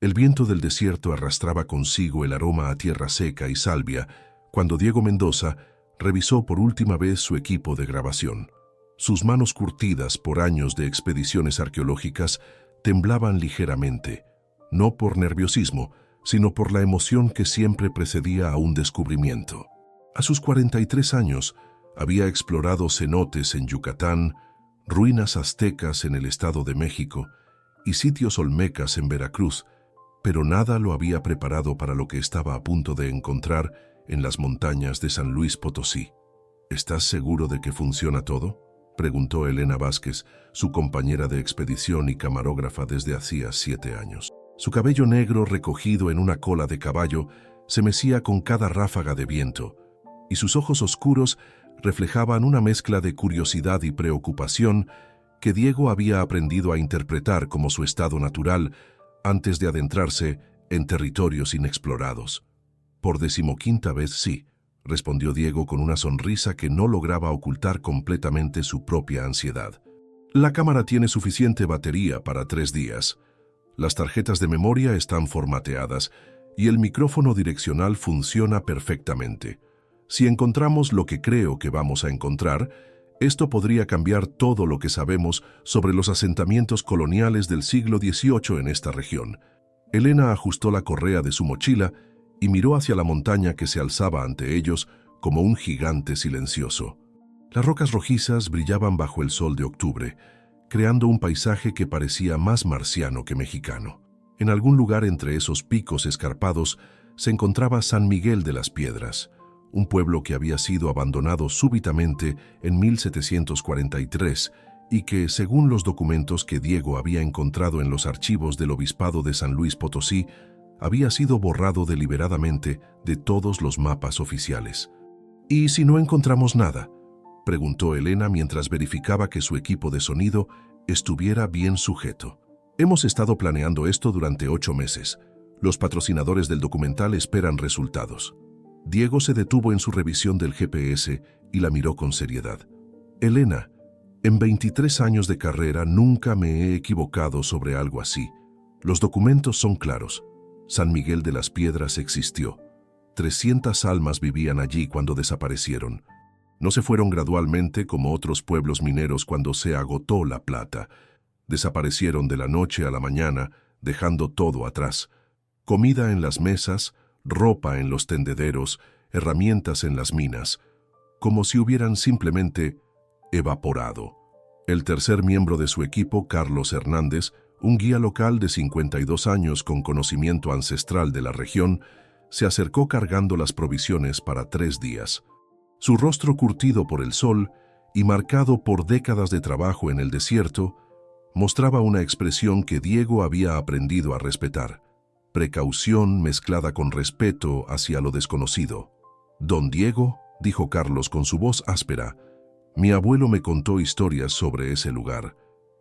El viento del desierto arrastraba consigo el aroma a tierra seca y salvia cuando Diego Mendoza revisó por última vez su equipo de grabación. Sus manos curtidas por años de expediciones arqueológicas temblaban ligeramente, no por nerviosismo, sino por la emoción que siempre precedía a un descubrimiento. A sus 43 años, había explorado cenotes en Yucatán, ruinas aztecas en el Estado de México y sitios olmecas en Veracruz, pero nada lo había preparado para lo que estaba a punto de encontrar en las montañas de San Luis Potosí. ¿Estás seguro de que funciona todo?, preguntó Elena Vázquez, su compañera de expedición y camarógrafa desde hacía 7 años. Su cabello negro recogido en una cola de caballo se mecía con cada ráfaga de viento, y sus ojos oscuros reflejaban una mezcla de curiosidad y preocupación que Diego había aprendido a interpretar como su estado natural antes de adentrarse en territorios inexplorados. «Por 15ª vez sí», respondió Diego con una sonrisa que no lograba ocultar completamente su propia ansiedad. «La cámara tiene suficiente batería para 3 días. Las tarjetas de memoria están formateadas y el micrófono direccional funciona perfectamente. Si encontramos lo que creo que vamos a encontrar, esto podría cambiar todo lo que sabemos sobre los asentamientos coloniales del siglo XVIII en esta región». Elena ajustó la correa de su mochila y miró hacia la montaña que se alzaba ante ellos como un gigante silencioso. Las rocas rojizas brillaban bajo el sol de octubre, creando un paisaje que parecía más marciano que mexicano. En algún lugar entre esos picos escarpados se encontraba San Miguel de las Piedras, un pueblo que había sido abandonado súbitamente en 1743 y que, según los documentos que Diego había encontrado en los archivos del Obispado de San Luis Potosí, había sido borrado deliberadamente de todos los mapas oficiales. «¿Y si no encontramos nada?», preguntó Elena mientras verificaba que su equipo de sonido estuviera bien sujeto. «Hemos estado planeando esto durante 8 meses. Los patrocinadores del documental esperan resultados». Diego se detuvo en su revisión del GPS y la miró con seriedad. «Elena, en 23 años de carrera nunca me he equivocado sobre algo así. Los documentos son claros. San Miguel de las Piedras existió. 300 almas vivían allí cuando desaparecieron. No se fueron gradualmente como otros pueblos mineros cuando se agotó la plata. Desaparecieron de la noche a la mañana, dejando todo atrás. Comida en las mesas, ropa en los tendederos, herramientas en las minas, como si hubieran simplemente evaporado». El tercer miembro de su equipo, Carlos Hernández, un guía local de 52 años con conocimiento ancestral de la región, se acercó cargando las provisiones para 3 días. Su rostro curtido por el sol y marcado por décadas de trabajo en el desierto, mostraba una expresión que Diego había aprendido a respetar: precaución mezclada con respeto hacia lo desconocido. «Don Diego», dijo Carlos con su voz áspera, «mi abuelo me contó historias sobre ese lugar.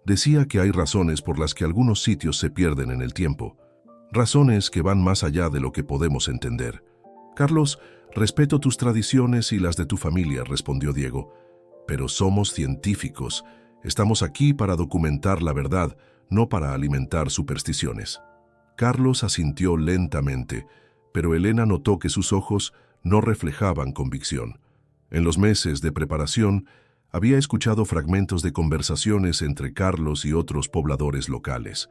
Decía que hay razones por las que algunos sitios se pierden en el tiempo, razones que van más allá de lo que podemos entender». «Carlos, respeto tus tradiciones y las de tu familia», respondió Diego, «pero somos científicos. Estamos aquí para documentar la verdad, no para alimentar supersticiones». Carlos asintió lentamente, pero Elena notó que sus ojos no reflejaban convicción. En los meses de preparación, había escuchado fragmentos de conversaciones entre Carlos y otros pobladores locales,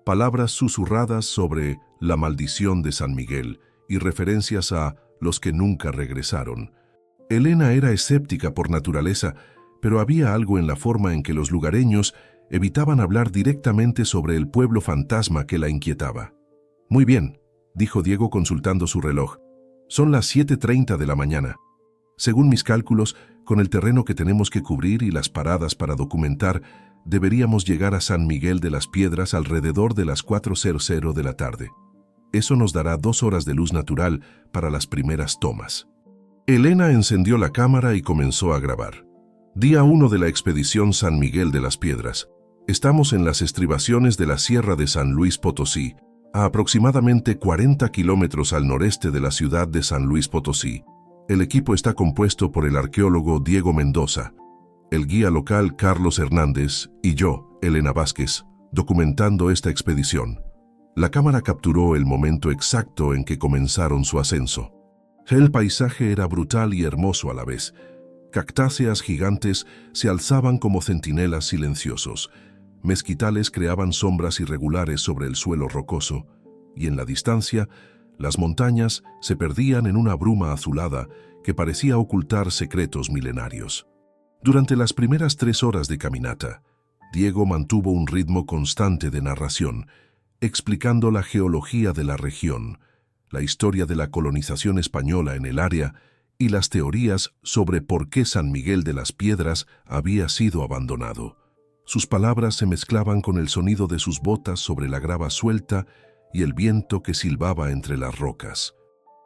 palabras susurradas sobre la maldición de San Miguel y referencias a los que nunca regresaron. Elena era escéptica por naturaleza, pero había algo en la forma en que los lugareños evitaban hablar directamente sobre el pueblo fantasma que la inquietaba. «Muy bien», dijo Diego consultando su reloj. «Son las 7:30 de la mañana. Según mis cálculos, con el terreno que tenemos que cubrir y las paradas para documentar, deberíamos llegar a San Miguel de las Piedras alrededor de las 4:00 de la tarde. Eso nos dará 2 horas de luz natural para las primeras tomas». Elena encendió la cámara y comenzó a grabar. Día 1 de la expedición San Miguel de las Piedras. Estamos en las estribaciones de la Sierra de San Luis Potosí, a aproximadamente 40 kilómetros al noreste de la ciudad de San Luis Potosí. El equipo está compuesto por el arqueólogo Diego Mendoza, el guía local Carlos Hernández y yo, Elena Vázquez, documentando esta expedición. La cámara capturó el momento exacto en que comenzaron su ascenso. El paisaje era brutal y hermoso a la vez. Cactáceas gigantes se alzaban como centinelas silenciosos. Mezquitales creaban sombras irregulares sobre el suelo rocoso, y en la distancia, las montañas se perdían en una bruma azulada que parecía ocultar secretos milenarios. Durante las primeras 3 horas de caminata, Diego mantuvo un ritmo constante de narración, explicando la geología de la región, la historia de la colonización española en el área y las teorías sobre por qué San Miguel de las Piedras había sido abandonado. Sus palabras se mezclaban con el sonido de sus botas sobre la grava suelta y el viento que silbaba entre las rocas.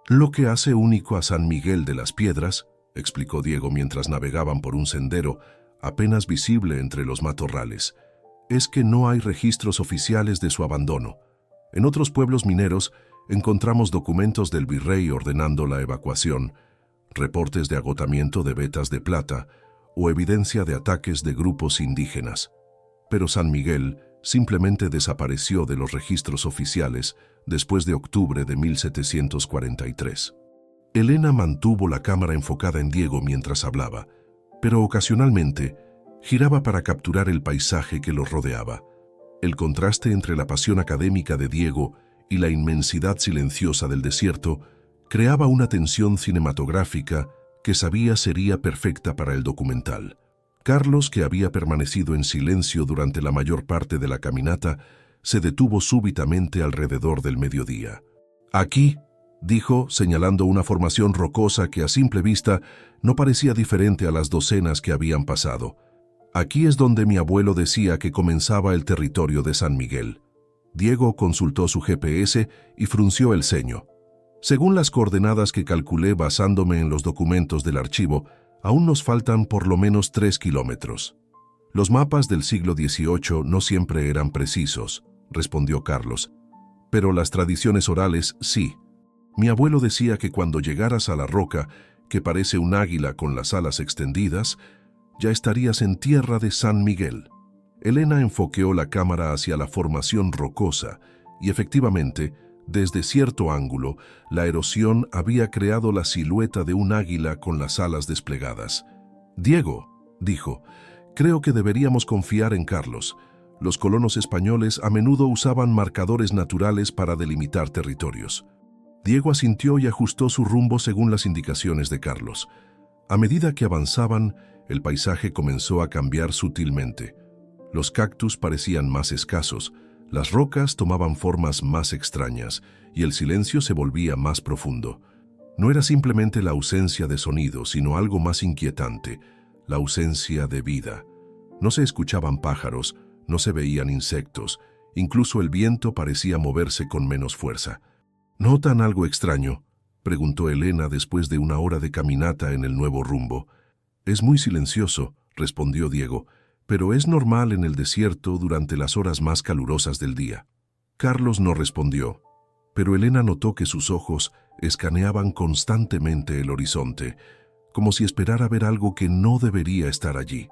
«Lo que hace único a San Miguel de las Piedras», explicó Diego mientras navegaban por un sendero apenas visible entre los matorrales, «es que no hay registros oficiales de su abandono. En otros pueblos mineros encontramos documentos del virrey ordenando la evacuación, reportes de agotamiento de vetas de plata o evidencia de ataques de grupos indígenas. Pero San Miguel simplemente desapareció de los registros oficiales después de octubre de 1743. Elena mantuvo la cámara enfocada en Diego mientras hablaba, pero ocasionalmente giraba para capturar el paisaje que los rodeaba. El contraste entre la pasión académica de Diego y la inmensidad silenciosa del desierto creaba una tensión cinematográfica que sabía sería perfecta para el documental. Carlos, que había permanecido en silencio durante la mayor parte de la caminata, se detuvo súbitamente alrededor del mediodía. «Aquí», dijo, señalando una formación rocosa que a simple vista no parecía diferente a las docenas que habían pasado. «Aquí es donde mi abuelo decía que comenzaba el territorio de San Miguel». Diego consultó su GPS y frunció el ceño. «Según las coordenadas que calculé basándome en los documentos del archivo, aún nos faltan por lo menos 3 kilómetros». «Los mapas del siglo XVIII no siempre eran precisos», respondió Carlos, «pero las tradiciones orales sí. Mi abuelo decía que cuando llegaras a la roca, que parece un águila con las alas extendidas, ya estarías en tierra de San Miguel». Elena enfoqueó la cámara hacia la formación rocosa y efectivamente, desde cierto ángulo, la erosión había creado la silueta de un águila con las alas desplegadas. «Diego», dijo, «creo que deberíamos confiar en Carlos. Los colonos españoles a menudo usaban marcadores naturales para delimitar territorios». Diego asintió y ajustó su rumbo según las indicaciones de Carlos. A medida que avanzaban, el paisaje comenzó a cambiar sutilmente. Los cactus parecían más escasos, las rocas tomaban formas más extrañas y el silencio se volvía más profundo. No era simplemente la ausencia de sonido, sino algo más inquietante, la ausencia de vida. No se escuchaban pájaros, no se veían insectos, incluso el viento parecía moverse con menos fuerza. «¿Notan algo extraño?», preguntó Elena después de una hora de caminata en el nuevo rumbo. «Es muy silencioso», respondió Diego, «pero es normal en el desierto durante las horas más calurosas del día». Carlos no respondió, pero Elena notó que sus ojos escaneaban constantemente el horizonte, como si esperara ver algo que no debería estar allí.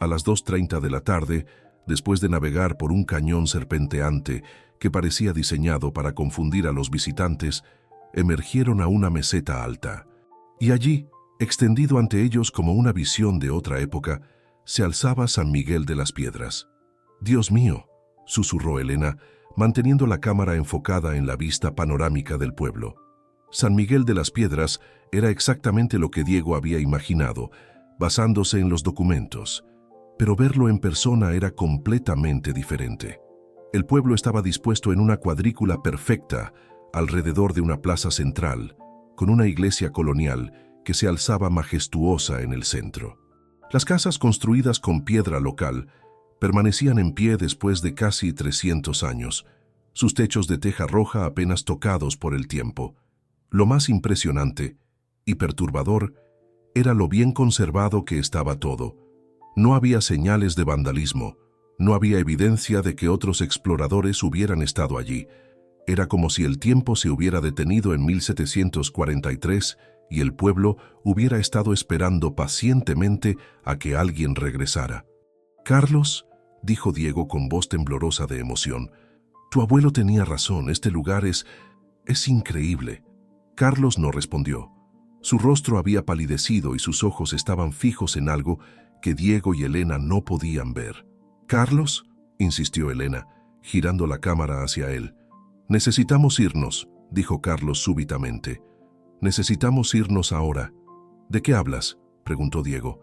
A las 2:30 de la tarde, después de navegar por un cañón serpenteante que parecía diseñado para confundir a los visitantes, emergieron a una meseta alta. Y allí, extendido ante ellos como una visión de otra época, se alzaba San Miguel de las Piedras. «Dios mío», susurró Elena, manteniendo la cámara enfocada en la vista panorámica del pueblo. San Miguel de las Piedras era exactamente lo que Diego había imaginado, basándose en los documentos. Pero verlo en persona era completamente diferente. El pueblo estaba dispuesto en una cuadrícula perfecta alrededor de una plaza central, con una iglesia colonial que se alzaba majestuosa en el centro. Las casas construidas con piedra local permanecían en pie después de casi 300 años, sus techos de teja roja apenas tocados por el tiempo. Lo más impresionante y perturbador era lo bien conservado que estaba todo. No había señales de vandalismo, no había evidencia de que otros exploradores hubieran estado allí. Era como si el tiempo se hubiera detenido en 1743 y el pueblo hubiera estado esperando pacientemente a que alguien regresara. «Carlos», dijo Diego con voz temblorosa de emoción, Tu abuelo tenía razón, este lugar es increíble. Carlos no respondió. Su rostro había palidecido y sus ojos estaban fijos en algo que Diego y Elena no podían ver. «¿Carlos?», insistió Elena, girando la cámara hacia él. «Necesitamos irnos», dijo Carlos súbitamente. «Necesitamos irnos ahora». «¿De qué hablas?», preguntó Diego.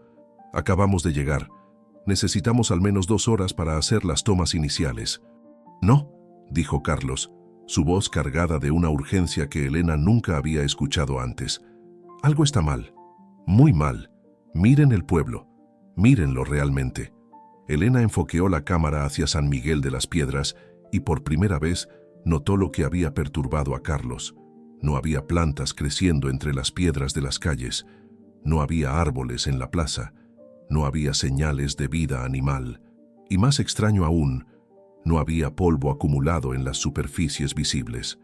«Acabamos de llegar. Necesitamos al menos 2 horas para hacer las tomas iniciales». «No», dijo Carlos, su voz cargada de una urgencia que Elena nunca había escuchado antes. «Algo está mal, muy mal. Miren el pueblo, mírenlo realmente». Elena enfoqueó la cámara hacia San Miguel de las Piedras y por primera vez notó lo que había perturbado a Carlos. No había plantas creciendo entre las piedras de las calles, no había árboles en la plaza, no había señales de vida animal, y más extraño aún, no había polvo acumulado en las superficies visibles.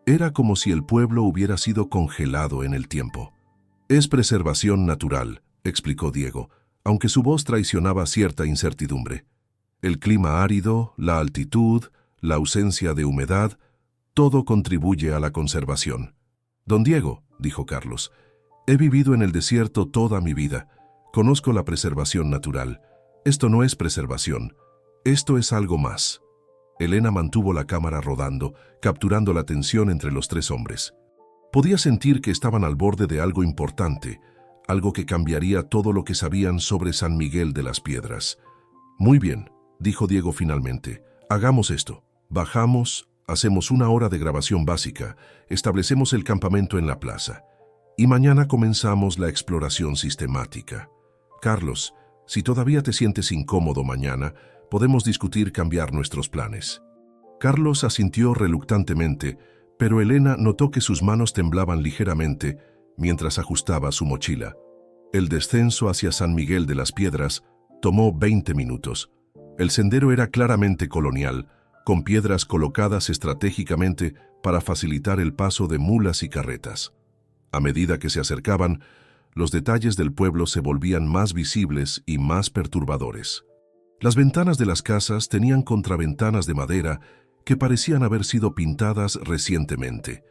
Era como si el pueblo hubiera sido congelado en el tiempo. «Es preservación natural», explicó Diego, aunque su voz traicionaba cierta incertidumbre. «El clima árido, la altitud, la ausencia de humedad, todo contribuye a la conservación». «Don Diego», dijo Carlos, «he vivido en el desierto toda mi vida. Conozco la preservación natural. Esto no es preservación. Esto es algo más». Elena mantuvo la cámara rodando, capturando la tensión entre los 3 hombres. Podía sentir que estaban al borde de algo importante, algo que cambiaría todo lo que sabían sobre San Miguel de las Piedras. «Muy bien», dijo Diego finalmente, «hagamos esto. Bajamos, hacemos 1 hora de grabación básica, establecemos el campamento en la plaza. Y mañana comenzamos la exploración sistemática. Carlos, si todavía te sientes incómodo mañana, podemos discutir cambiar nuestros planes». Carlos asintió reluctantemente, pero Elena notó que sus manos temblaban ligeramente mientras ajustaba su mochila. El descenso hacia San Miguel de las Piedras tomó 20 minutos. El sendero era claramente colonial, con piedras colocadas estratégicamente para facilitar el paso de mulas y carretas. A medida que se acercaban, los detalles del pueblo se volvían más visibles y más perturbadores. Las ventanas de las casas tenían contraventanas de madera que parecían haber sido pintadas recientemente.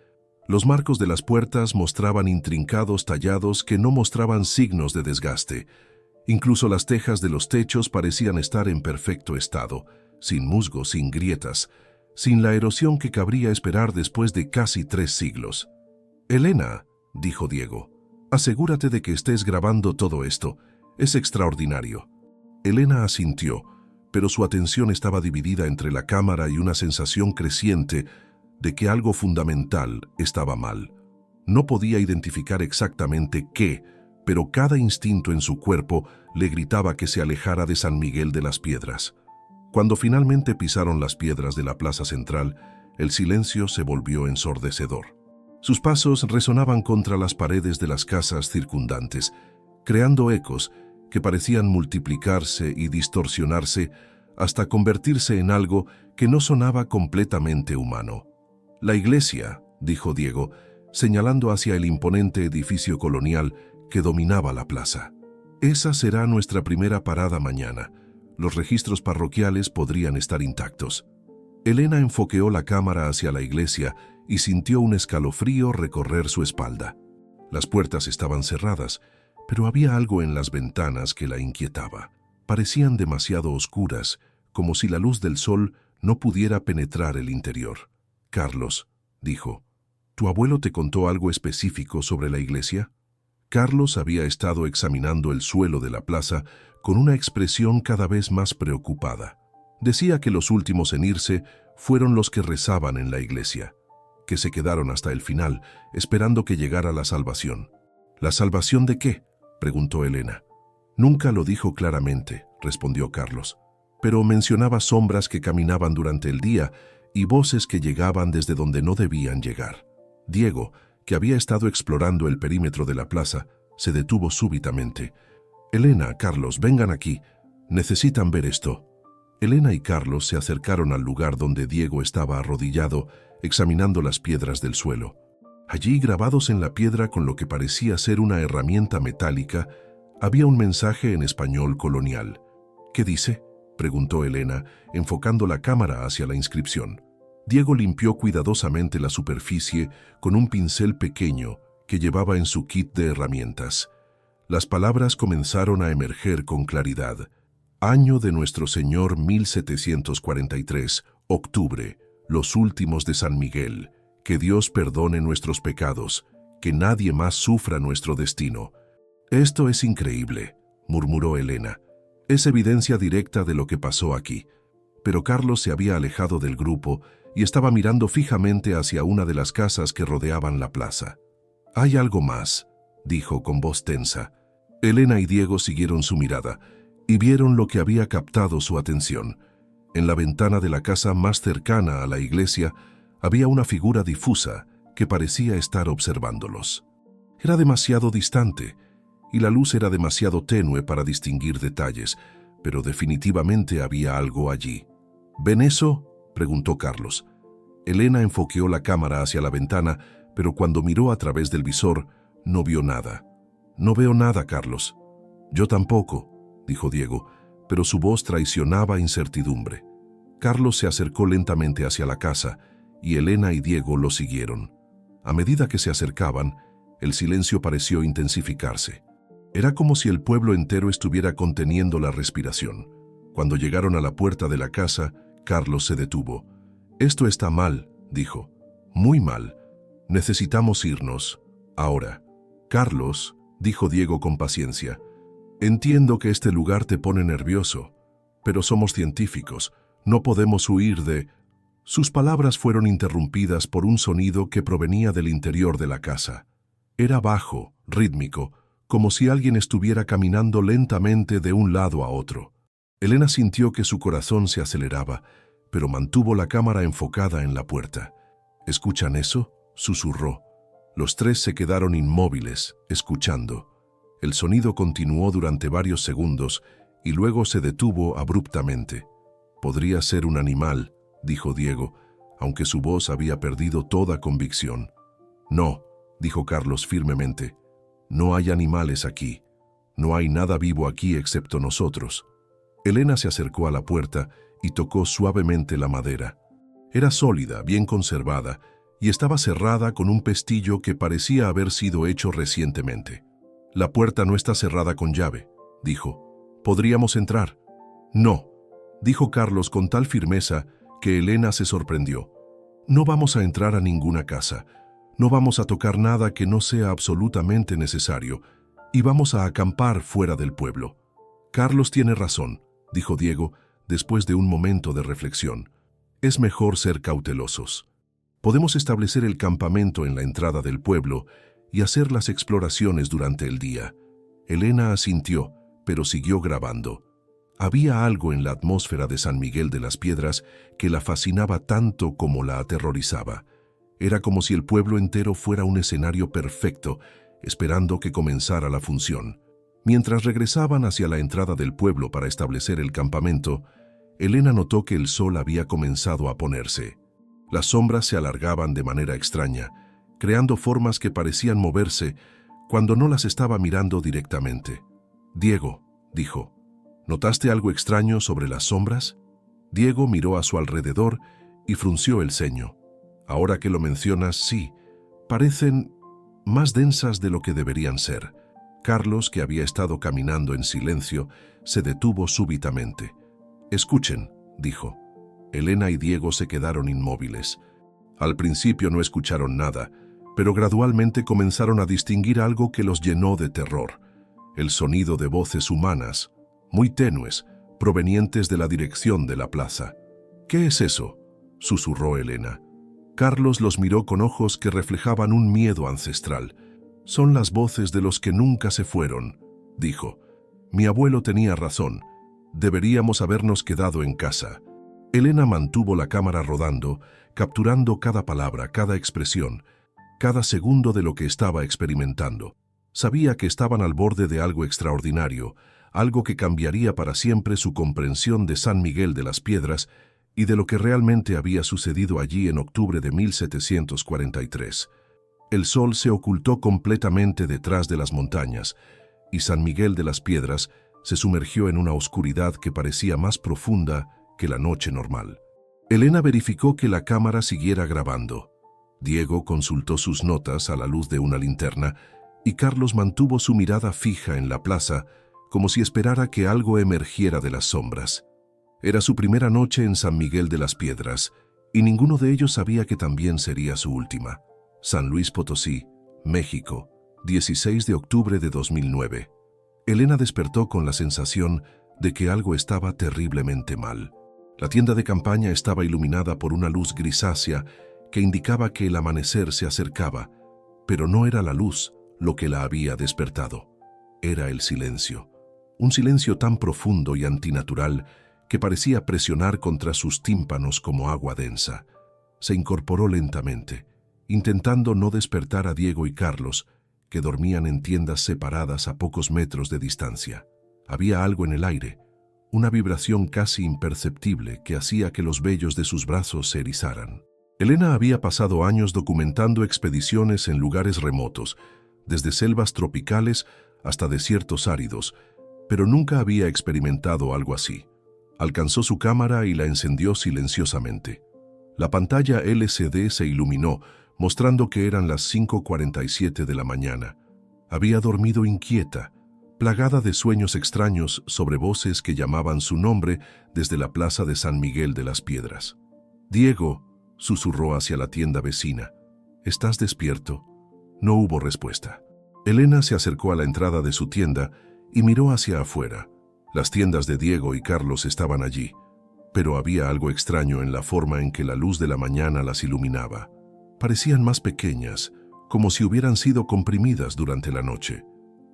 Los marcos de las puertas mostraban intrincados tallados que no mostraban signos de desgaste. Incluso las tejas de los techos parecían estar en perfecto estado, sin musgo, sin grietas, sin la erosión que cabría esperar después de casi 3 siglos. «Elena», dijo Diego, «asegúrate de que estés grabando todo esto. Es extraordinario». Elena asintió, pero su atención estaba dividida entre la cámara y una sensación creciente de que algo fundamental estaba mal. No podía identificar exactamente qué, pero cada instinto en su cuerpo le gritaba que se alejara de San Miguel de las Piedras. Cuando finalmente pisaron las piedras de la plaza central, el silencio se volvió ensordecedor. Sus pasos resonaban contra las paredes de las casas circundantes, creando ecos que parecían multiplicarse y distorsionarse hasta convertirse en algo que no sonaba completamente humano. «La iglesia», dijo Diego, señalando hacia el imponente edificio colonial que dominaba la plaza. «Esa será nuestra primera parada mañana. Los registros parroquiales podrían estar intactos». Elena enfoqueó la cámara hacia la iglesia y sintió un escalofrío recorrer su espalda. Las puertas estaban cerradas, pero había algo en las ventanas que la inquietaba. Parecían demasiado oscuras, como si la luz del sol no pudiera penetrar el interior. «Carlos», dijo, «¿tu abuelo te contó algo específico sobre la iglesia?» Carlos había estado examinando el suelo de la plaza con una expresión cada vez más preocupada. Decía que los últimos en irse fueron los que rezaban en la iglesia, que se quedaron hasta el final, esperando que llegara la salvación. «¿La salvación de qué?», preguntó Elena. «Nunca lo dijo claramente», respondió Carlos, «pero mencionaba sombras que caminaban durante el día y voces que llegaban desde donde no debían llegar». Diego, que había estado explorando el perímetro de la plaza, se detuvo súbitamente. «Elena, Carlos, vengan aquí. Necesitan ver esto». Elena y Carlos se acercaron al lugar donde Diego estaba arrodillado, examinando las piedras del suelo. Allí, grabados en la piedra con lo que parecía ser una herramienta metálica, había un mensaje en español colonial. «¿Qué dice?», preguntó Elena, enfocando la cámara hacia la inscripción. Diego limpió cuidadosamente la superficie con un pincel pequeño que llevaba en su kit de herramientas. Las palabras comenzaron a emerger con claridad. Año de nuestro Señor 1743, octubre, los últimos de San Miguel. Que Dios perdone nuestros pecados, que nadie más sufra nuestro destino. Esto es increíble, murmuró Elena. Es evidencia directa de lo que pasó aquí. Pero Carlos se había alejado del grupo y estaba mirando fijamente hacia una de las casas que rodeaban la plaza. «Hay algo más», dijo con voz tensa. Elena y Diego siguieron su mirada y vieron lo que había captado su atención. En la ventana de la casa más cercana a la iglesia había una figura difusa que parecía estar observándolos. Era demasiado distante y la luz era demasiado tenue para distinguir detalles, pero definitivamente había algo allí. «¿Ven eso?», preguntó Carlos. Elena enfoqueó la cámara hacia la ventana, pero cuando miró a través del visor, no vio nada. «No veo nada, Carlos». «Yo tampoco», dijo Diego, pero su voz traicionaba incertidumbre. Carlos se acercó lentamente hacia la casa y Elena y Diego lo siguieron. A medida que se acercaban, el silencio pareció intensificarse. Era como si el pueblo entero estuviera conteniendo la respiración. Cuando llegaron a la puerta de la casa, Carlos se detuvo. «Esto está mal», dijo. «Muy mal. Necesitamos irnos. Ahora». «Carlos», dijo Diego con paciencia, «entiendo que este lugar te pone nervioso, pero somos científicos. No podemos huir de...» Sus palabras fueron interrumpidas por un sonido que provenía del interior de la casa. Era bajo, rítmico, como si alguien estuviera caminando lentamente de un lado a otro. Elena sintió que su corazón se aceleraba, pero mantuvo la cámara enfocada en la puerta. «¿Escuchan eso?», susurró. Los tres se quedaron inmóviles, escuchando. El sonido continuó durante varios segundos y luego se detuvo abruptamente. «Podría ser un animal», dijo Diego, aunque su voz había perdido toda convicción. «No», dijo Carlos firmemente. «No hay animales aquí. No hay nada vivo aquí excepto nosotros». Elena se acercó a la puerta y tocó suavemente la madera. Era sólida, bien conservada, y estaba cerrada con un pestillo que parecía haber sido hecho recientemente. «La puerta no está cerrada con llave», dijo. «¿Podríamos entrar?» «No», dijo Carlos con tal firmeza que Elena se sorprendió. «No vamos a entrar a ninguna casa. No vamos a tocar nada que no sea absolutamente necesario, y vamos a acampar fuera del pueblo». «Carlos tiene razón», dijo Diego, después de un momento de reflexión. «Es mejor ser cautelosos. Podemos establecer el campamento en la entrada del pueblo y hacer las exploraciones durante el día». Elena asintió, pero siguió grabando. Había algo en la atmósfera de San Miguel de las Piedras que la fascinaba tanto como la aterrorizaba. Era como si el pueblo entero fuera un escenario perfecto, esperando que comenzara la función. Mientras regresaban hacia la entrada del pueblo para establecer el campamento, Elena notó que el sol había comenzado a ponerse. Las sombras se alargaban de manera extraña, creando formas que parecían moverse cuando no las estaba mirando directamente. «Diego», dijo, «¿notaste algo extraño sobre las sombras?» Diego miró a su alrededor y frunció el ceño. «Ahora que lo mencionas, sí, parecen más densas de lo que deberían ser». Carlos, que había estado caminando en silencio, se detuvo súbitamente. «Escuchen», dijo. Elena y Diego se quedaron inmóviles. Al principio no escucharon nada, pero gradualmente comenzaron a distinguir algo que los llenó de terror. El sonido de voces humanas, muy tenues, provenientes de la dirección de la plaza. «¿Qué es eso?», susurró Elena. Carlos los miró con ojos que reflejaban un miedo ancestral. «Son las voces de los que nunca se fueron», dijo. «Mi abuelo tenía razón. Deberíamos habernos quedado en casa». Elena mantuvo la cámara rodando, capturando cada palabra, cada expresión, cada segundo de lo que estaba experimentando. Sabía que estaban al borde de algo extraordinario, algo que cambiaría para siempre su comprensión de San Miguel de las Piedras y de lo que realmente había sucedido allí en octubre de 1743. El sol se ocultó completamente detrás de las montañas, y San Miguel de las Piedras se sumergió en una oscuridad que parecía más profunda que la noche normal. Elena verificó que la cámara siguiera grabando. Diego consultó sus notas a la luz de una linterna y Carlos mantuvo su mirada fija en la plaza, como si esperara que algo emergiera de las sombras. Era su primera noche en San Miguel de las Piedras, y ninguno de ellos sabía que también sería su última. San Luis Potosí, México, 16 de octubre de 2009. Elena despertó con la sensación de que algo estaba terriblemente mal. La tienda de campaña estaba iluminada por una luz grisácea que indicaba que el amanecer se acercaba, pero no era la luz lo que la había despertado. Era el silencio. Un silencio tan profundo y antinatural que parecía presionar contra sus tímpanos como agua densa. Se incorporó lentamente, intentando no despertar a Diego y Carlos, que dormían en tiendas separadas a pocos metros de distancia. Había algo en el aire, una vibración casi imperceptible que hacía que los vellos de sus brazos se erizaran. Elena había pasado años documentando expediciones en lugares remotos, desde selvas tropicales hasta desiertos áridos, pero nunca había experimentado algo así. Alcanzó su cámara y la encendió silenciosamente. La pantalla LCD se iluminó, mostrando que eran las 5:47 de la mañana. Había dormido inquieta, plagada de sueños extraños sobre voces que llamaban su nombre desde la plaza de San Miguel de las Piedras. «Diego», susurró hacia la tienda vecina, «¿estás despierto?». No hubo respuesta. Elena se acercó a la entrada de su tienda y miró hacia afuera. Las tiendas de Diego y Carlos estaban allí, pero había algo extraño en la forma en que la luz de la mañana las iluminaba. Parecían más pequeñas, como si hubieran sido comprimidas durante la noche.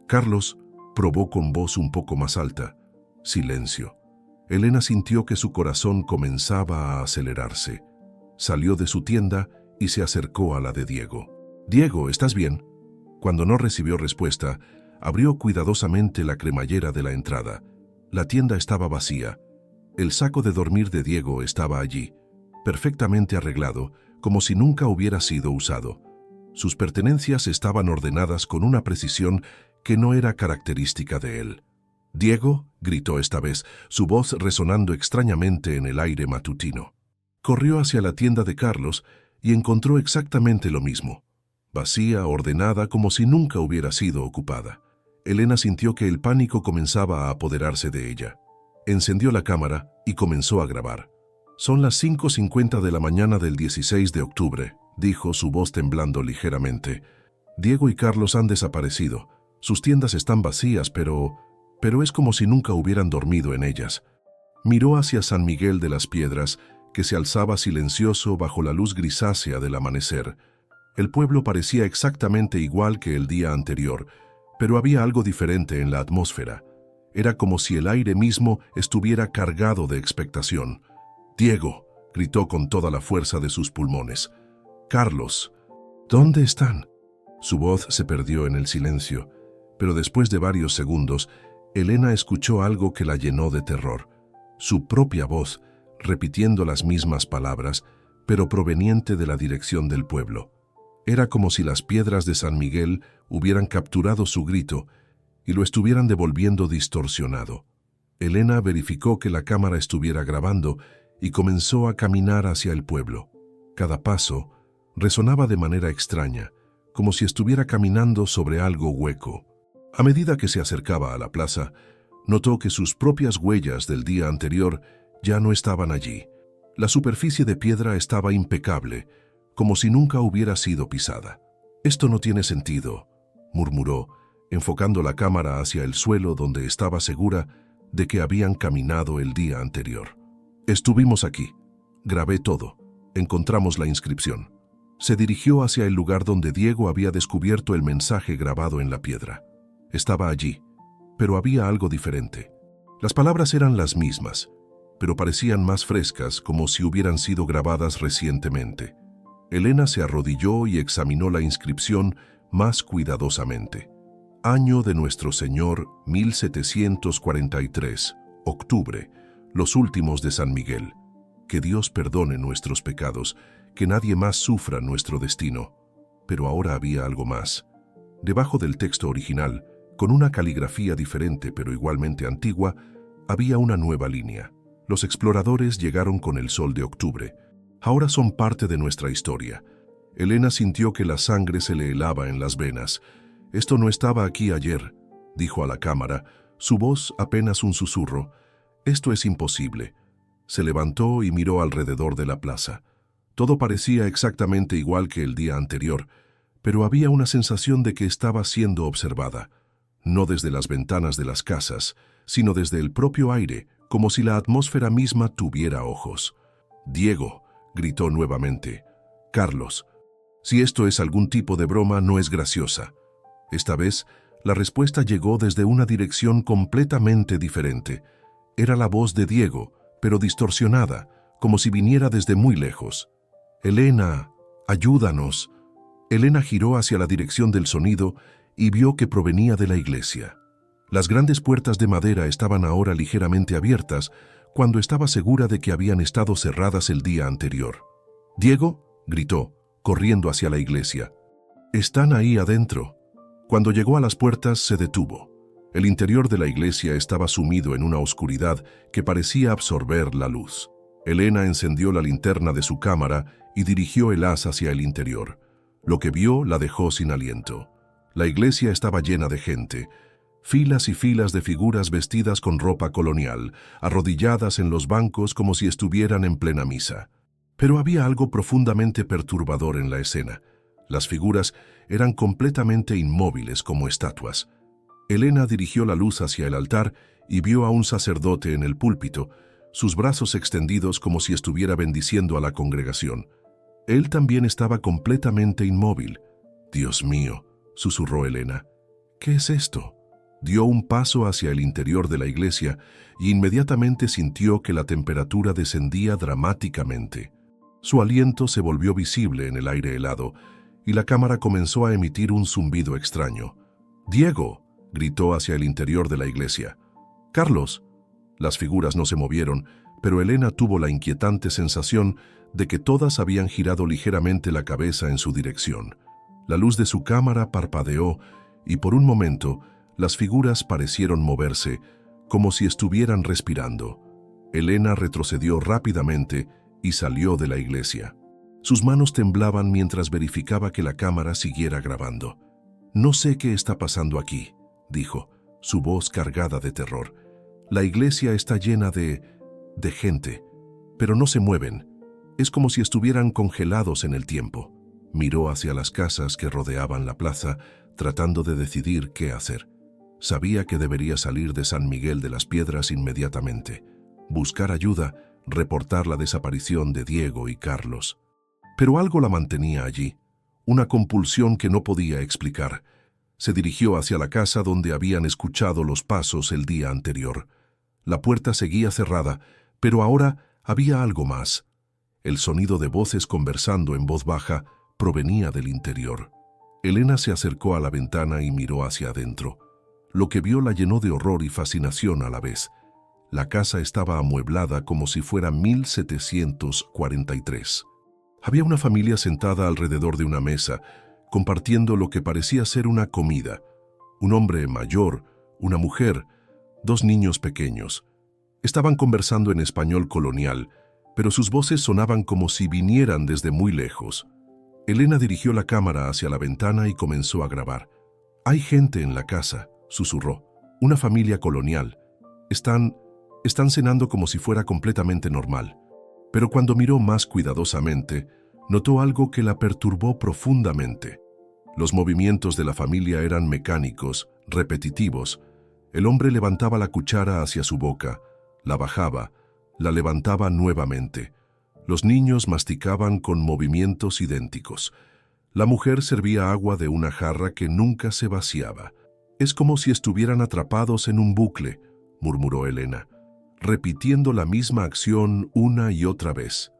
Carlos probó con voz un poco más alta. Silencio. Elena sintió que su corazón comenzaba a acelerarse. Salió de su tienda y se acercó a la de Diego. «Diego, ¿estás bien?». Cuando no recibió respuesta, abrió cuidadosamente la cremallera de la entrada. La tienda estaba vacía. El saco de dormir de Diego estaba allí, perfectamente arreglado, como si nunca hubiera sido usado. Sus pertenencias estaban ordenadas con una precisión que no era característica de él. «Diego», gritó esta vez, su voz resonando extrañamente en el aire matutino. Corrió hacia la tienda de Carlos y encontró exactamente lo mismo. Vacía, ordenada, como si nunca hubiera sido ocupada. Elena sintió que el pánico comenzaba a apoderarse de ella. Encendió la cámara y comenzó a grabar. «Son las 5:50 de la mañana del 16 de octubre», dijo, su voz temblando ligeramente. «Diego y Carlos han desaparecido. Sus tiendas están vacías, pero es como si nunca hubieran dormido en ellas». Miró hacia San Miguel de las Piedras, que se alzaba silencioso bajo la luz grisácea del amanecer. El pueblo parecía exactamente igual que el día anterior, pero había algo diferente en la atmósfera. Era como si el aire mismo estuviera cargado de expectación. «Diego», gritó con toda la fuerza de sus pulmones. «Carlos, ¿dónde están?». Su voz se perdió en el silencio, pero después de varios segundos, Elena escuchó algo que la llenó de terror. Su propia voz, repitiendo las mismas palabras, pero proveniente de la dirección del pueblo. Era como si las piedras de San Miguel hubieran capturado su grito y lo estuvieran devolviendo distorsionado. Elena verificó que la cámara estuviera grabando y comenzó a caminar hacia el pueblo. Cada paso resonaba de manera extraña, como si estuviera caminando sobre algo hueco. A medida que se acercaba a la plaza, notó que sus propias huellas del día anterior ya no estaban allí. La superficie de piedra estaba impecable, como si nunca hubiera sido pisada. «Esto no tiene sentido», murmuró, enfocando la cámara hacia el suelo donde estaba segura de que habían caminado el día anterior. «Estuvimos aquí. Grabé todo. Encontramos la inscripción». Se dirigió hacia el lugar donde Diego había descubierto el mensaje grabado en la piedra. Estaba allí, pero había algo diferente. Las palabras eran las mismas, pero parecían más frescas, como si hubieran sido grabadas recientemente. Elena se arrodilló y examinó la inscripción más cuidadosamente. «Año de Nuestro Señor 1743, octubre, los últimos de San Miguel. Que Dios perdone nuestros pecados, que nadie más sufra nuestro destino». Pero ahora había algo más. Debajo del texto original, con una caligrafía diferente pero igualmente antigua, había una nueva línea. Los exploradores llegaron con el sol de octubre. Ahora son parte de nuestra historia. Elena sintió que la sangre se le helaba en las venas. «Esto no estaba aquí ayer», dijo a la cámara, su voz apenas un susurro. «Esto es imposible». Se levantó y miró alrededor de la plaza. Todo parecía exactamente igual que el día anterior, pero había una sensación de que estaba siendo observada. No desde las ventanas de las casas, sino desde el propio aire, como si la atmósfera misma tuviera ojos. «Diego», gritó nuevamente. «Carlos». Si esto es algún tipo de broma, no es graciosa. Esta vez, la respuesta llegó desde una dirección completamente diferente. Era la voz de Diego, pero distorsionada, como si viniera desde muy lejos. «Elena, ayúdanos». Elena giró hacia la dirección del sonido y vio que provenía de la iglesia. Las grandes puertas de madera estaban ahora ligeramente abiertas, cuando estaba segura de que habían estado cerradas el día anterior. «Diego», gritó, corriendo hacia la iglesia. «Están ahí adentro». Cuando llegó a las puertas, se detuvo. El interior de la iglesia estaba sumido en una oscuridad que parecía absorber la luz. Elena encendió la linterna de su cámara y dirigió el haz hacia el interior. Lo que vio la dejó sin aliento. La iglesia estaba llena de gente. Filas y filas de figuras vestidas con ropa colonial, arrodilladas en los bancos como si estuvieran en plena misa. Pero había algo profundamente perturbador en la escena. Las figuras eran completamente inmóviles como estatuas. Elena dirigió la luz hacia el altar y vio a un sacerdote en el púlpito, sus brazos extendidos como si estuviera bendiciendo a la congregación. Él también estaba completamente inmóvil. «Dios mío», susurró Elena. «¿Qué es esto?». Dio un paso hacia el interior de la iglesia y inmediatamente sintió que la temperatura descendía dramáticamente. Su aliento se volvió visible en el aire helado y la cámara comenzó a emitir un zumbido extraño. «¡Diego!», gritó hacia el interior de la iglesia. «¡Carlos!». Las figuras no se movieron, pero Elena tuvo la inquietante sensación de que todas habían girado ligeramente la cabeza en su dirección. La luz de su cámara parpadeó y por un momento las figuras parecieron moverse, como si estuvieran respirando. Elena retrocedió rápidamente y salió de la iglesia. Sus manos temblaban mientras verificaba que la cámara siguiera grabando. «No sé qué está pasando aquí», dijo, su voz cargada de terror. «La iglesia está llena de gente, pero no se mueven. Es como si estuvieran congelados en el tiempo». Miró hacia las casas que rodeaban la plaza, tratando de decidir qué hacer. Sabía que debería salir de San Miguel de las Piedras inmediatamente, buscar ayuda, reportar la desaparición de Diego y Carlos. Pero algo la mantenía allí, una compulsión que no podía explicar. Se dirigió hacia la casa donde habían escuchado los pasos el día anterior. La puerta seguía cerrada, pero ahora había algo más. El sonido de voces conversando en voz baja provenía del interior. Elena se acercó a la ventana y miró hacia adentro. Lo que vio la llenó de horror y fascinación a la vez. La casa estaba amueblada como si fuera 1743. Había una familia sentada alrededor de una mesa, compartiendo lo que parecía ser una comida. Un hombre mayor, una mujer, 2 niños pequeños. Estaban conversando en español colonial, pero sus voces sonaban como si vinieran desde muy lejos. Elena dirigió la cámara hacia la ventana y comenzó a grabar. «Hay gente en la casa», susurró. «Una familia colonial. Están cenando como si fuera completamente normal». Pero cuando miró más cuidadosamente, notó algo que la perturbó profundamente. Los movimientos de la familia eran mecánicos, repetitivos. El hombre levantaba la cuchara hacia su boca, la bajaba, la levantaba nuevamente. Los niños masticaban con movimientos idénticos. La mujer servía agua de una jarra que nunca se vaciaba. «Es como si estuvieran atrapados en un bucle», murmuró Elena, repitiendo la misma acción una y otra vez.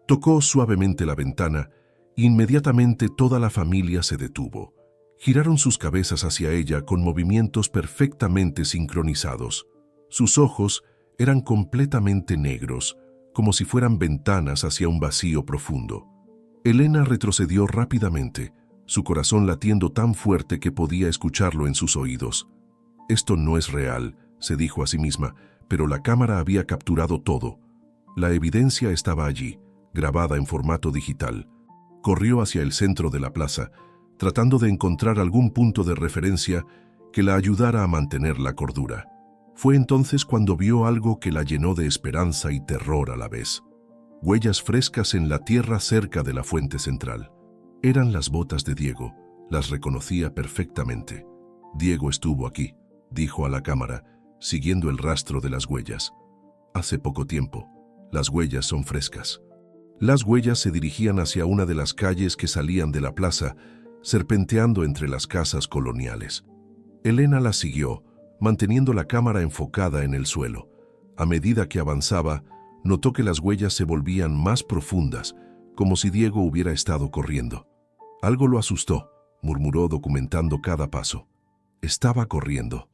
Tocó suavemente la ventana e inmediatamente toda la familia se detuvo. Giraron sus cabezas hacia ella con movimientos perfectamente sincronizados. Sus ojos eran completamente negros, como si fueran ventanas hacia un vacío profundo. Elena retrocedió rápidamente, su corazón latiendo tan fuerte que podía escucharlo en sus oídos. «Esto no es real», se dijo a sí misma, pero la cámara había capturado todo. La evidencia estaba allí, grabada en formato digital. Corrió hacia el centro de la plaza, tratando de encontrar algún punto de referencia que la ayudara a mantener la cordura. Fue entonces cuando vio algo que la llenó de esperanza y terror a la vez. Huellas frescas en la tierra cerca de la fuente central. Eran las botas de Diego. Las reconocía perfectamente. Diego estuvo aquí, dijo a la cámara, siguiendo el rastro de las huellas. Hace poco tiempo. Las huellas son frescas. Las huellas se dirigían hacia una de las calles que salían de la plaza, serpenteando entre las casas coloniales. Elena las siguió, manteniendo la cámara enfocada en el suelo. A medida que avanzaba, notó que las huellas se volvían más profundas, como si Diego hubiera estado corriendo. Algo lo asustó, murmuró documentando cada paso. Estaba corriendo.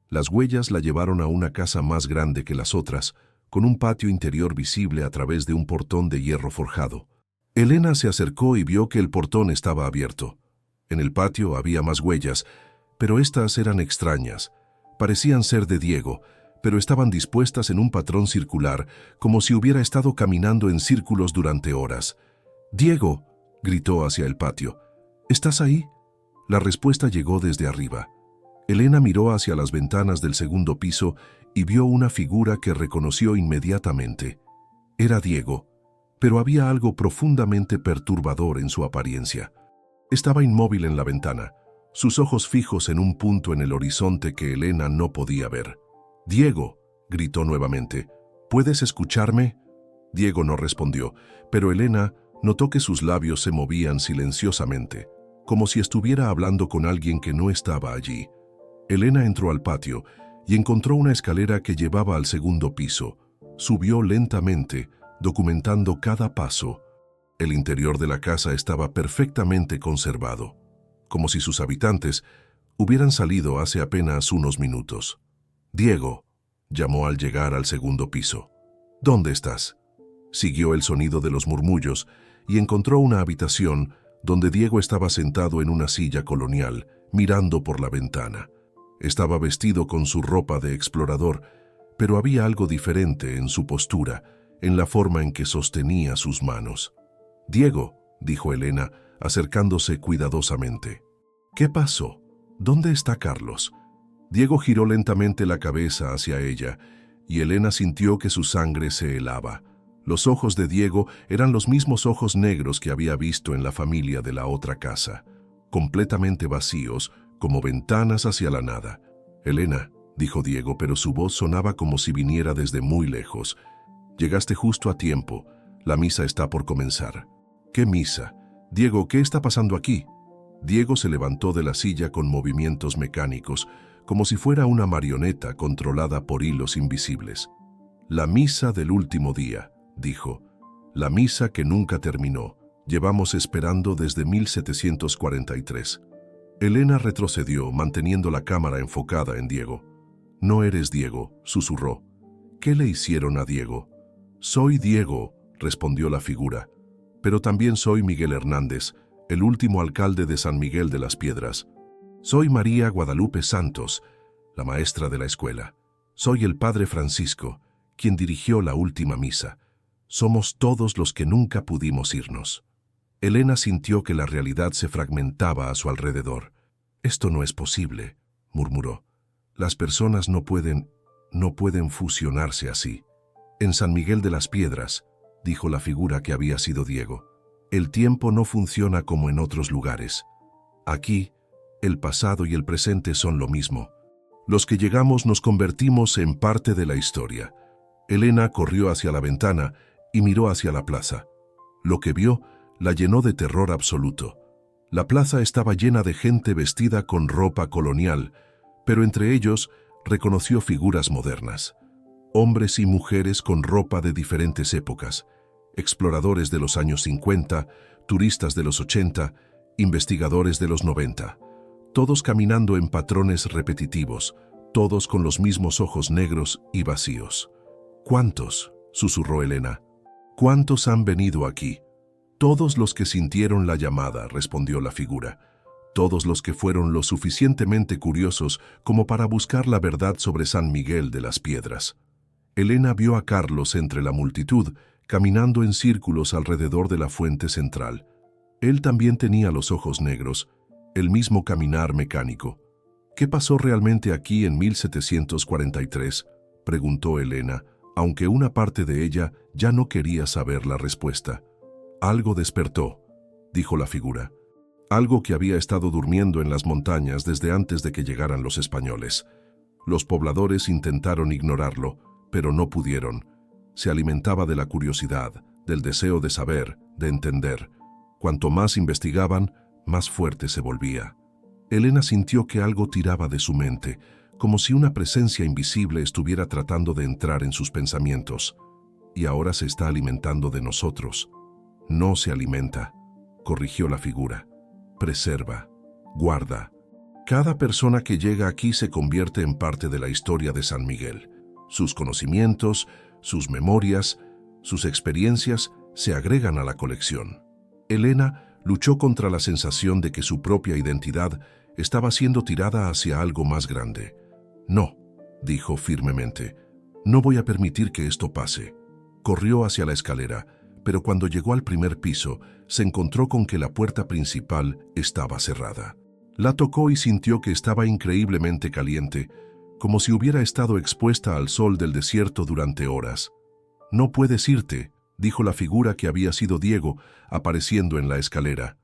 Las huellas la llevaron a una casa más grande que las otras, con un patio interior visible a través de un portón de hierro forjado. Elena se acercó y vio que el portón estaba abierto. En el patio había más huellas, pero estas eran extrañas. Parecían ser de Diego, pero estaban dispuestas en un patrón circular, como si hubiera estado caminando en círculos durante horas. «¡Diego!», gritó hacia el patio. «¿Estás ahí?». La respuesta llegó desde arriba. Elena miró hacia las ventanas del segundo piso y vio una figura que reconoció inmediatamente. Era Diego, pero había algo profundamente perturbador en su apariencia. Estaba inmóvil en la ventana, sus ojos fijos en un punto en el horizonte que Elena no podía ver. «¡Diego!», gritó nuevamente. «¿Puedes escucharme?». Diego no respondió, pero Elena notó que sus labios se movían silenciosamente, como si estuviera hablando con alguien que no estaba allí. Elena entró al patio y encontró una escalera que llevaba al segundo piso. Subió lentamente, documentando cada paso. El interior de la casa estaba perfectamente conservado, como si sus habitantes hubieran salido hace apenas unos minutos. «Diego», llamó al llegar al segundo piso. «¿Dónde estás?». Siguió el sonido de los murmullos y encontró una habitación donde Diego estaba sentado en una silla colonial, mirando por la ventana. Estaba vestido con su ropa de explorador, pero había algo diferente en su postura, en la forma en que sostenía sus manos. «Diego», dijo Elena, acercándose cuidadosamente. «¿Qué pasó? ¿Dónde está Carlos?». Diego giró lentamente la cabeza hacia ella, y Elena sintió que su sangre se helaba. Los ojos de Diego eran los mismos ojos negros que había visto en la familia de la otra casa, completamente vacíos, como ventanas hacia la nada. «Elena», dijo Diego, pero su voz sonaba como si viniera desde muy lejos. «Llegaste justo a tiempo. La misa está por comenzar». «¿Qué misa? Diego, ¿qué está pasando aquí?». Diego se levantó de la silla con movimientos mecánicos, como si fuera una marioneta controlada por hilos invisibles. «La misa del último día», dijo. «La misa que nunca terminó. Llevamos esperando desde 1743. Elena retrocedió, manteniendo la cámara enfocada en Diego. «No eres Diego», susurró. «¿Qué le hicieron a Diego?». «Soy Diego», respondió la figura. «Pero también soy Miguel Hernández, el último alcalde de San Miguel de las Piedras. Soy María Guadalupe Santos, la maestra de la escuela. Soy el padre Francisco, quien dirigió la última misa. Somos todos los que nunca pudimos irnos». Elena sintió que la realidad se fragmentaba a su alrededor. «Esto no es posible», murmuró. «Las personas no pueden fusionarse así». «En San Miguel de las Piedras», dijo la figura que había sido Diego, «el tiempo no funciona como en otros lugares. Aquí, el pasado y el presente son lo mismo. Los que llegamos nos convertimos en parte de la historia». Elena corrió hacia la ventana y miró hacia la plaza. Lo que vio la llenó de terror absoluto. La plaza estaba llena de gente vestida con ropa colonial, pero entre ellos reconoció figuras modernas. Hombres y mujeres con ropa de diferentes épocas, exploradores de los años 50, turistas de los 80, investigadores de los 90, todos caminando en patrones repetitivos, todos con los mismos ojos negros y vacíos. «¿Cuántos?», susurró Elena. «¿Cuántos han venido aquí?». «Todos los que sintieron la llamada», respondió la figura. «Todos los que fueron lo suficientemente curiosos como para buscar la verdad sobre San Miguel de las Piedras». Elena vio a Carlos entre la multitud, caminando en círculos alrededor de la fuente central. Él también tenía los ojos negros, el mismo caminar mecánico. ¿Qué pasó realmente aquí en 1743?, preguntó Elena, aunque una parte de ella ya no quería saber la respuesta. Algo despertó, dijo la figura. Algo que había estado durmiendo en las montañas desde antes de que llegaran los españoles. Los pobladores intentaron ignorarlo, pero no pudieron. Se alimentaba de la curiosidad, del deseo de saber, de entender. Cuanto más investigaban, más fuerte se volvía. Elena sintió que algo tiraba de su mente, como si una presencia invisible estuviera tratando de entrar en sus pensamientos. Y ahora se está alimentando de nosotros. No se alimenta, corrigió la figura. Preserva, guarda. Cada persona que llega aquí se convierte en parte de la historia de San Miguel. Sus conocimientos, sus memorias, sus experiencias se agregan a la colección. Elena luchó contra la sensación de que su propia identidad estaba siendo tirada hacia algo más grande. No, dijo firmemente, no voy a permitir que esto pase. Corrió hacia la escalera, pero cuando llegó al primer piso, se encontró con que la puerta principal estaba cerrada. La tocó y sintió que estaba increíblemente caliente, como si hubiera estado expuesta al sol del desierto durante horas. No puedes irte, dijo la figura que había sido Diego, apareciendo en la escalera.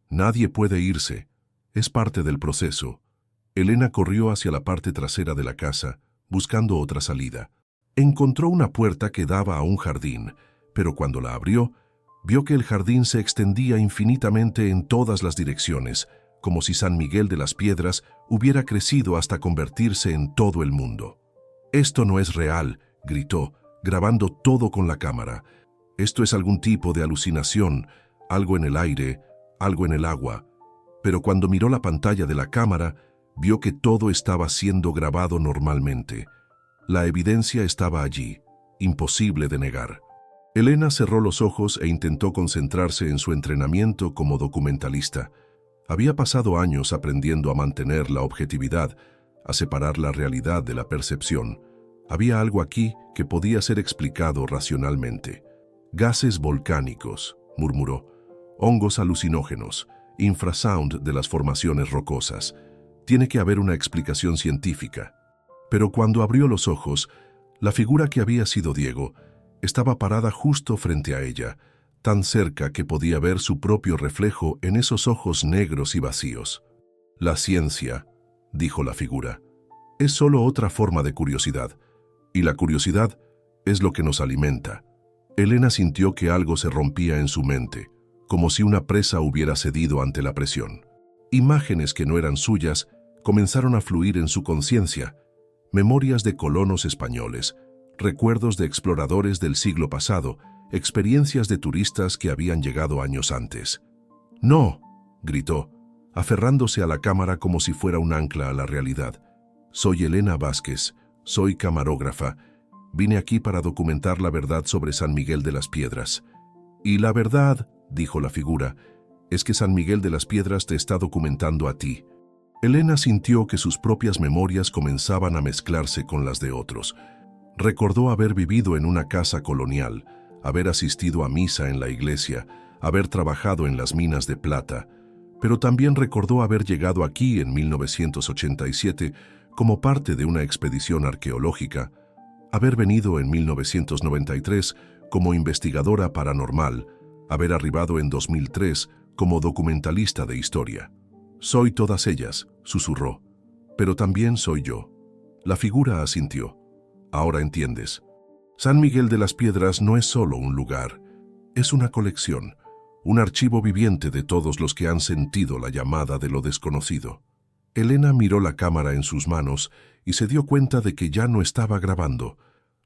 Nadie puede irse. Es parte del proceso. Elena corrió hacia la parte trasera de la casa, buscando otra salida. Encontró una puerta que daba a un jardín, pero cuando la abrió, vio que el jardín se extendía infinitamente en todas las direcciones, como si San Miguel de las Piedras hubiera crecido hasta convertirse en todo el mundo. «Esto no es real», gritó, grabando todo con la cámara. «Esto es algún tipo de alucinación, algo en el aire, algo en el agua». Pero cuando miró la pantalla de la cámara, vio que todo estaba siendo grabado normalmente. La evidencia estaba allí, imposible de negar. Elena cerró los ojos e intentó concentrarse en su entrenamiento como documentalista. Había pasado años aprendiendo a mantener la objetividad, a separar la realidad de la percepción. Había algo aquí que podía ser explicado racionalmente. «Gases volcánicos», murmuró, «hongos alucinógenos, infrasound de las formaciones rocosas. Tiene que haber una explicación científica». Pero cuando abrió los ojos, la figura que había sido Diego estaba parada justo frente a ella, tan cerca que podía ver su propio reflejo en esos ojos negros y vacíos. «La ciencia», dijo la figura, «es solo otra forma de curiosidad, y la curiosidad es lo que nos alimenta». Elena sintió que algo se rompía en su mente, como si una presa hubiera cedido ante la presión. Imágenes que no eran suyas comenzaron a fluir en su conciencia, memorias de colonos españoles, recuerdos de exploradores del siglo pasado, experiencias de turistas que habían llegado años antes. «No», gritó, aferrándose a la cámara como si fuera un ancla a la realidad. «Soy Elena Vázquez, soy camarógrafa. Vine aquí para documentar la verdad sobre San Miguel de las Piedras». «Y la verdad», dijo la figura, «es que San Miguel de las Piedras te está documentando a ti». Elena sintió que sus propias memorias comenzaban a mezclarse con las de otros. Recordó haber vivido en una casa colonial, haber asistido a misa en la iglesia, haber trabajado en las minas de plata, pero también recordó haber llegado aquí en 1987 como parte de una expedición arqueológica, haber venido en 1993 como investigadora paranormal, haber arribado en 2003 como documentalista de historia. «Soy todas ellas», susurró, «pero también soy yo». La figura asintió. «Ahora entiendes. San Miguel de las Piedras no es solo un lugar, es una colección, un archivo viviente de todos los que han sentido la llamada de lo desconocido». Elena miró la cámara en sus manos y se dio cuenta de que ya no estaba grabando.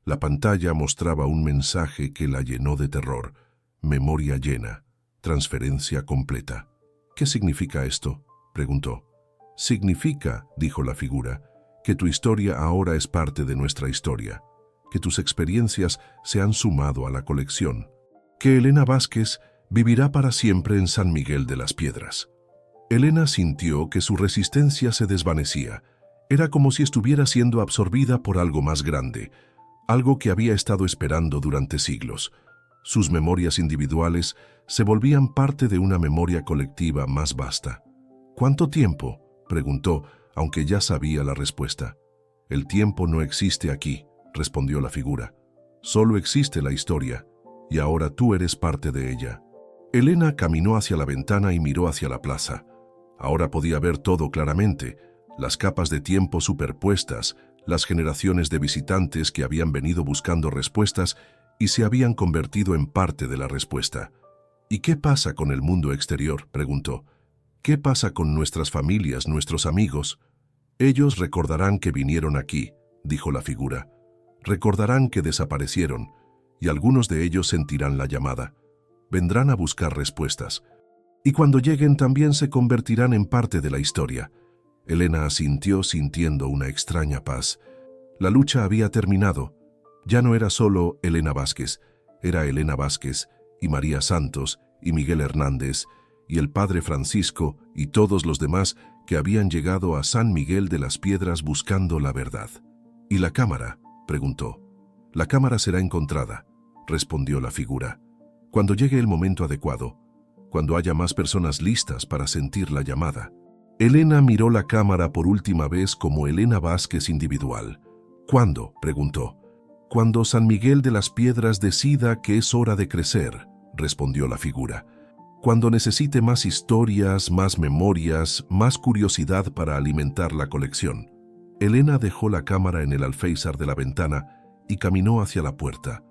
La pantalla mostraba un mensaje que la llenó de terror. «Memoria llena, transferencia completa». «¿Qué significa esto?», preguntó. «Significa», dijo la figura, «que tu historia ahora es parte de nuestra historia, que tus experiencias se han sumado a la colección, que Elena Vázquez vivirá para siempre en San Miguel de las Piedras». Elena sintió que su resistencia se desvanecía. Era como si estuviera siendo absorbida por algo más grande, algo que había estado esperando durante siglos. Sus memorias individuales se volvían parte de una memoria colectiva más vasta. ¿Cuánto tiempo?, preguntó, aunque ya sabía la respuesta. El tiempo no existe aquí, respondió la figura. Solo existe la historia, y ahora tú eres parte de ella. Elena caminó hacia la ventana y miró hacia la plaza. Ahora podía ver todo claramente, las capas de tiempo superpuestas, las generaciones de visitantes que habían venido buscando respuestas y se habían convertido en parte de la respuesta. ¿Y qué pasa con el mundo exterior?, preguntó. ¿Qué pasa con nuestras familias, nuestros amigos? Ellos recordarán que vinieron aquí, dijo la figura. Recordarán que desaparecieron, y algunos de ellos sentirán la llamada. Vendrán a buscar respuestas. Y cuando lleguen también se convertirán en parte de la historia. Elena asintió sintiendo una extraña paz. La lucha había terminado. Ya no era solo Elena Vázquez, era Elena Vázquez y María Santos y Miguel Hernández y el padre Francisco y todos los demás que habían llegado a San Miguel de las Piedras buscando la verdad. ¿Y la cámara?, preguntó. La cámara será encontrada, respondió la figura. Cuando llegue el momento adecuado, cuando haya más personas listas para sentir la llamada. Elena miró la cámara por última vez como Elena Vázquez individual. ¿Cuándo?, preguntó. Cuando San Miguel de las Piedras decida que es hora de crecer, respondió la figura. Cuando necesite más historias, más memorias, más curiosidad para alimentar la colección. Elena dejó la cámara en el alféizar de la ventana y caminó hacia la puerta.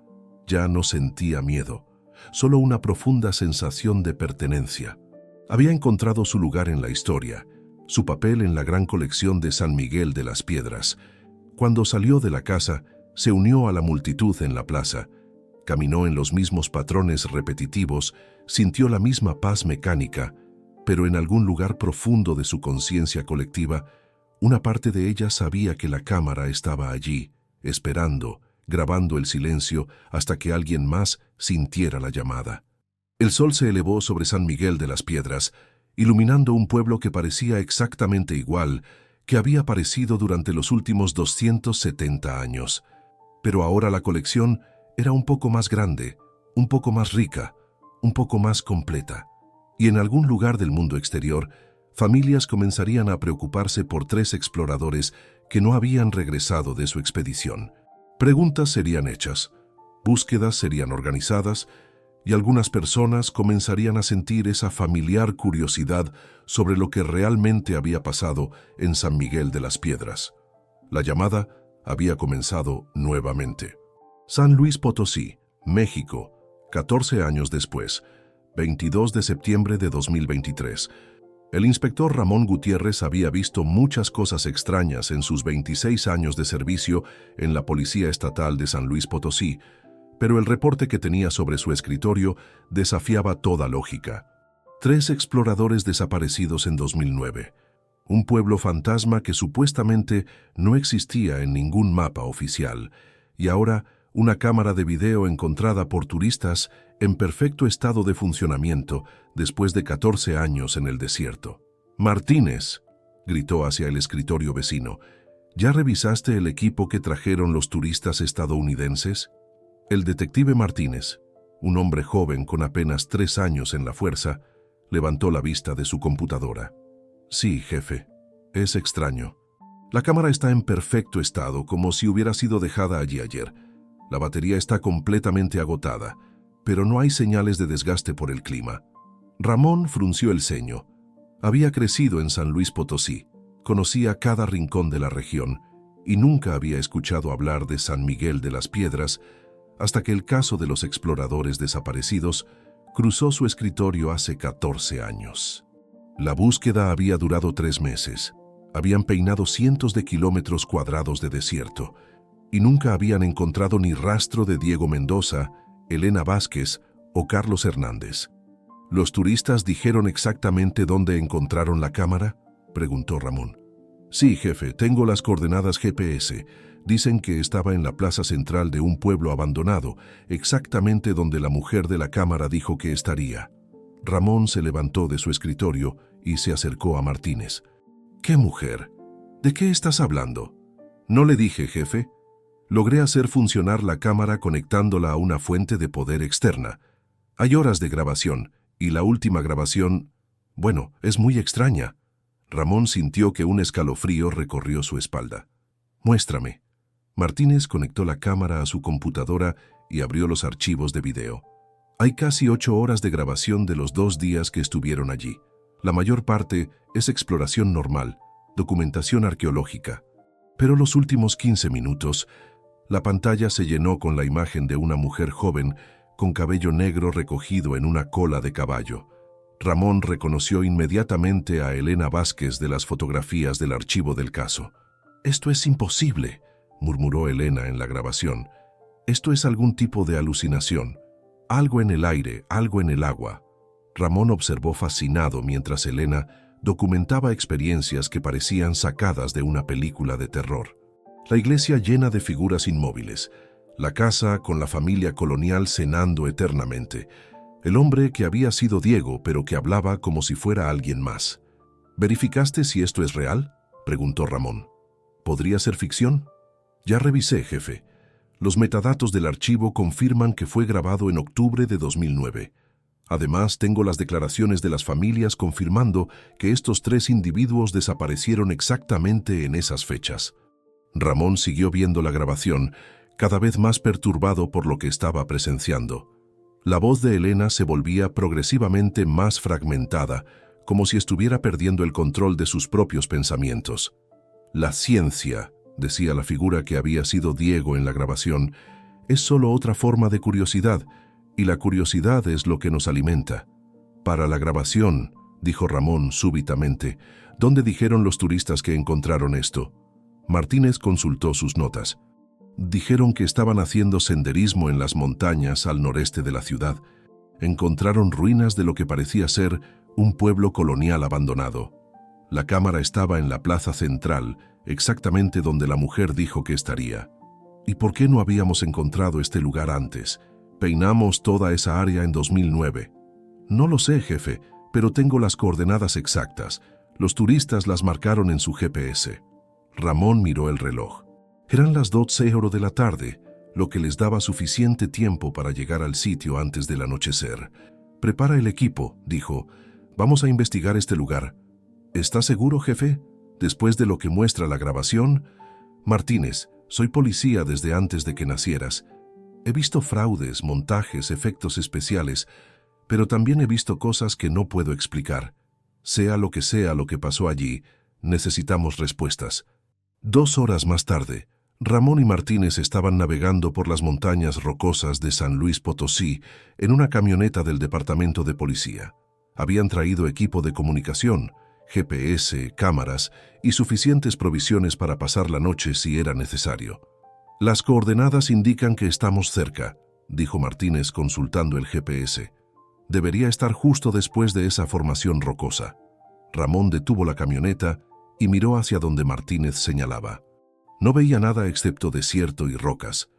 Ya no sentía miedo, solo una profunda sensación de pertenencia. Había encontrado su lugar en la historia, su papel en la gran colección de San Miguel de las Piedras. Cuando salió de la casa, se unió a la multitud en la plaza. Caminó en los mismos patrones repetitivos, sintió la misma paz mecánica, pero en algún lugar profundo de su conciencia colectiva, una parte de ella sabía que la cámara estaba allí, esperando, grabando el silencio hasta que alguien más sintiera la llamada. El sol se elevó sobre San Miguel de las Piedras, iluminando un pueblo que parecía exactamente igual que había aparecido durante los últimos 270 años. Pero ahora la colección era un poco más grande, un poco más rica, un poco más completa. Y en algún lugar del mundo exterior, familias comenzarían a preocuparse por 3 exploradores que no habían regresado de su expedición. Preguntas serían hechas, búsquedas serían organizadas, y algunas personas comenzarían a sentir esa familiar curiosidad sobre lo que realmente había pasado en San Miguel de las Piedras. La llamada había comenzado nuevamente. San Luis Potosí, México, 14 años después, 22 de septiembre de 2023. El inspector Ramón Gutiérrez había visto muchas cosas extrañas en sus 26 años de servicio en la Policía Estatal de San Luis Potosí, pero el reporte que tenía sobre su escritorio desafiaba toda lógica. 3 exploradores desaparecidos en 2009. Un pueblo fantasma que supuestamente no existía en ningún mapa oficial, y ahora una cámara de video encontrada por turistas en perfecto estado de funcionamiento después de 14 años en el desierto. «Martínez», gritó hacia el escritorio vecino, «¿ya revisaste el equipo que trajeron los turistas estadounidenses?» El detective Martínez, un hombre joven con apenas 3 años en la fuerza, levantó la vista de su computadora. «Sí, jefe. Es extraño. La cámara está en perfecto estado, como si hubiera sido dejada allí ayer. La batería está completamente agotada, pero no hay señales de desgaste por el clima». Ramón frunció el ceño. Había crecido en San Luis Potosí, conocía cada rincón de la región y nunca había escuchado hablar de San Miguel de las Piedras hasta que el caso de los exploradores desaparecidos cruzó su escritorio hace 14 años. La búsqueda había durado 3 meses. Habían peinado cientos de kilómetros cuadrados de desierto y nunca habían encontrado ni rastro de Diego Mendoza, Elena Vázquez o Carlos Hernández. ¿Los turistas dijeron exactamente dónde encontraron la cámara?, preguntó Ramón. «Sí, jefe, tengo las coordenadas GPS. Dicen que estaba en la plaza central de un pueblo abandonado, exactamente donde la mujer de la cámara dijo que estaría». Ramón se levantó de su escritorio y se acercó a Martínez. «¿Qué mujer? ¿De qué estás hablando?» «No le dije, jefe. Logré hacer funcionar la cámara conectándola a una fuente de poder externa. Hay horas de grabación, y la última grabación, bueno, es muy extraña. Ramón sintió que un escalofrío recorrió su espalda. Muéstrame. Martínez conectó la cámara a su computadora y abrió los archivos de video. Hay casi 8 horas de grabación de los 2 días que estuvieron allí. La mayor parte es exploración normal, documentación arqueológica. Pero los últimos 15 minutos, la pantalla se llenó con la imagen de una mujer joven con cabello negro recogido en una cola de caballo. Ramón reconoció inmediatamente a Elena Vázquez de las fotografías del archivo del caso. «Esto es imposible», murmuró Elena en la grabación. «Esto es algún tipo de alucinación. Algo en el aire, algo en el agua». Ramón observó fascinado mientras Elena documentaba experiencias que parecían sacadas de una película de terror. La iglesia llena de figuras inmóviles, la casa con la familia colonial cenando eternamente, el hombre que había sido Diego pero que hablaba como si fuera alguien más. «¿Verificaste si esto es real?», preguntó Ramón. «¿Podría ser ficción?». «Ya revisé, jefe. Los metadatos del archivo confirman que fue grabado en octubre de 2009. Además, tengo las declaraciones de las familias confirmando que estos 3 individuos desaparecieron exactamente en esas fechas». Ramón siguió viendo la grabación, cada vez más perturbado por lo que estaba presenciando. La voz de Elena se volvía progresivamente más fragmentada, como si estuviera perdiendo el control de sus propios pensamientos. «La ciencia», decía la figura que había sido Diego en la grabación, «es solo otra forma de curiosidad, y la curiosidad es lo que nos alimenta». «Para la grabación», dijo Ramón súbitamente, «¿dónde dijeron los turistas que encontraron esto?». Martínez consultó sus notas. «Dijeron que estaban haciendo senderismo en las montañas al noreste de la ciudad. Encontraron ruinas de lo que parecía ser un pueblo colonial abandonado. La cámara estaba en la plaza central, exactamente donde la mujer dijo que estaría. ¿Y por qué no habíamos encontrado este lugar antes? Peinamos toda esa área en 2009. No lo sé, jefe, pero tengo las coordenadas exactas. Los turistas las marcaron en su GPS». Ramón miró el reloj. Eran las 12:00 de la tarde, lo que les daba suficiente tiempo para llegar al sitio antes del anochecer. «Prepara el equipo», dijo. «Vamos a investigar este lugar». «¿Estás seguro, jefe? Después de lo que muestra la grabación?» «Martínez, soy policía desde antes de que nacieras. He visto fraudes, montajes, efectos especiales, pero también he visto cosas que no puedo explicar. Sea lo que pasó allí, necesitamos respuestas». 2 horas más tarde, Ramón y Martínez estaban navegando por las montañas rocosas de San Luis Potosí en una camioneta del departamento de policía. Habían traído equipo de comunicación, GPS, cámaras y suficientes provisiones para pasar la noche si era necesario. «Las coordenadas indican que estamos cerca», dijo Martínez consultando el GPS. «Debería estar justo después de esa formación rocosa». Ramón detuvo la camioneta y miró hacia donde Martínez señalaba. No veía nada excepto desierto y rocas.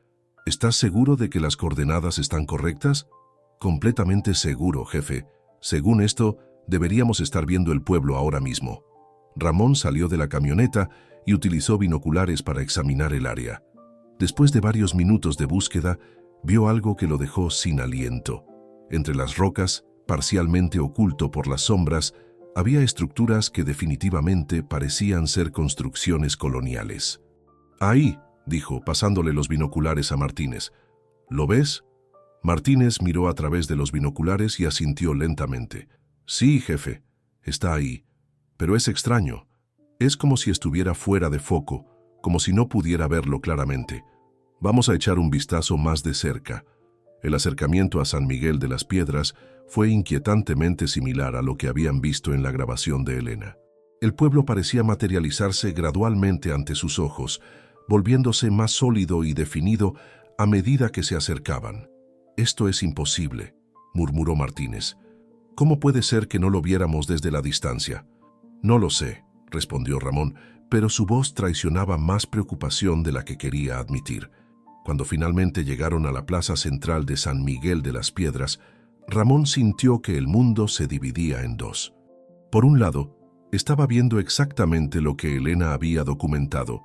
«¿Estás seguro de que las coordenadas están correctas?» «Completamente seguro, jefe. Según esto, deberíamos estar viendo el pueblo ahora mismo». Ramón salió de la camioneta y utilizó binoculares para examinar el área. Después de varios minutos de búsqueda, vio algo que lo dejó sin aliento. Entre las rocas, parcialmente oculto por las sombras, había estructuras que definitivamente parecían ser construcciones coloniales. «Ahí», dijo, pasándole los binoculares a Martínez. «¿Lo ves?». Martínez miró a través de los binoculares y asintió lentamente. «Sí, jefe, está ahí. Pero es extraño. Es como si estuviera fuera de foco, como si no pudiera verlo claramente. Vamos a echar un vistazo más de cerca». El acercamiento a San Miguel de las Piedras fue inquietantemente similar a lo que habían visto en la grabación de Elena. El pueblo parecía materializarse gradualmente ante sus ojos, volviéndose más sólido y definido a medida que se acercaban. «Esto es imposible», murmuró Martínez. «¿Cómo puede ser que no lo viéramos desde la distancia?». «No lo sé», respondió Ramón, pero su voz traicionaba más preocupación de la que quería admitir. Cuando finalmente llegaron a la plaza central de San Miguel de las Piedras, Ramón sintió que el mundo se dividía en dos. Por un lado, estaba viendo exactamente lo que Elena había documentado,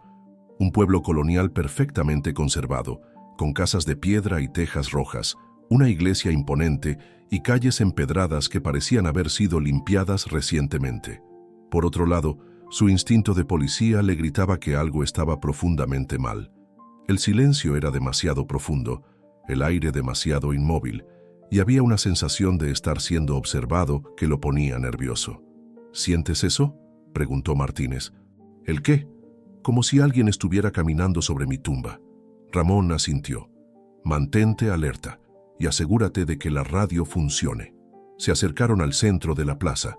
Un pueblo colonial perfectamente conservado, con casas de piedra y tejas rojas, una iglesia imponente y calles empedradas que parecían haber sido limpiadas recientemente. Por otro lado, su instinto de policía le gritaba que algo estaba profundamente mal. El silencio era demasiado profundo, el aire demasiado inmóvil, y había una sensación de estar siendo observado que lo ponía nervioso. ¿Sientes eso?, preguntó Martínez. ¿El qué? Como si alguien estuviera caminando sobre mi tumba. Ramón asintió. Mantente alerta y asegúrate de que la radio funcione. Se acercaron al centro de la plaza,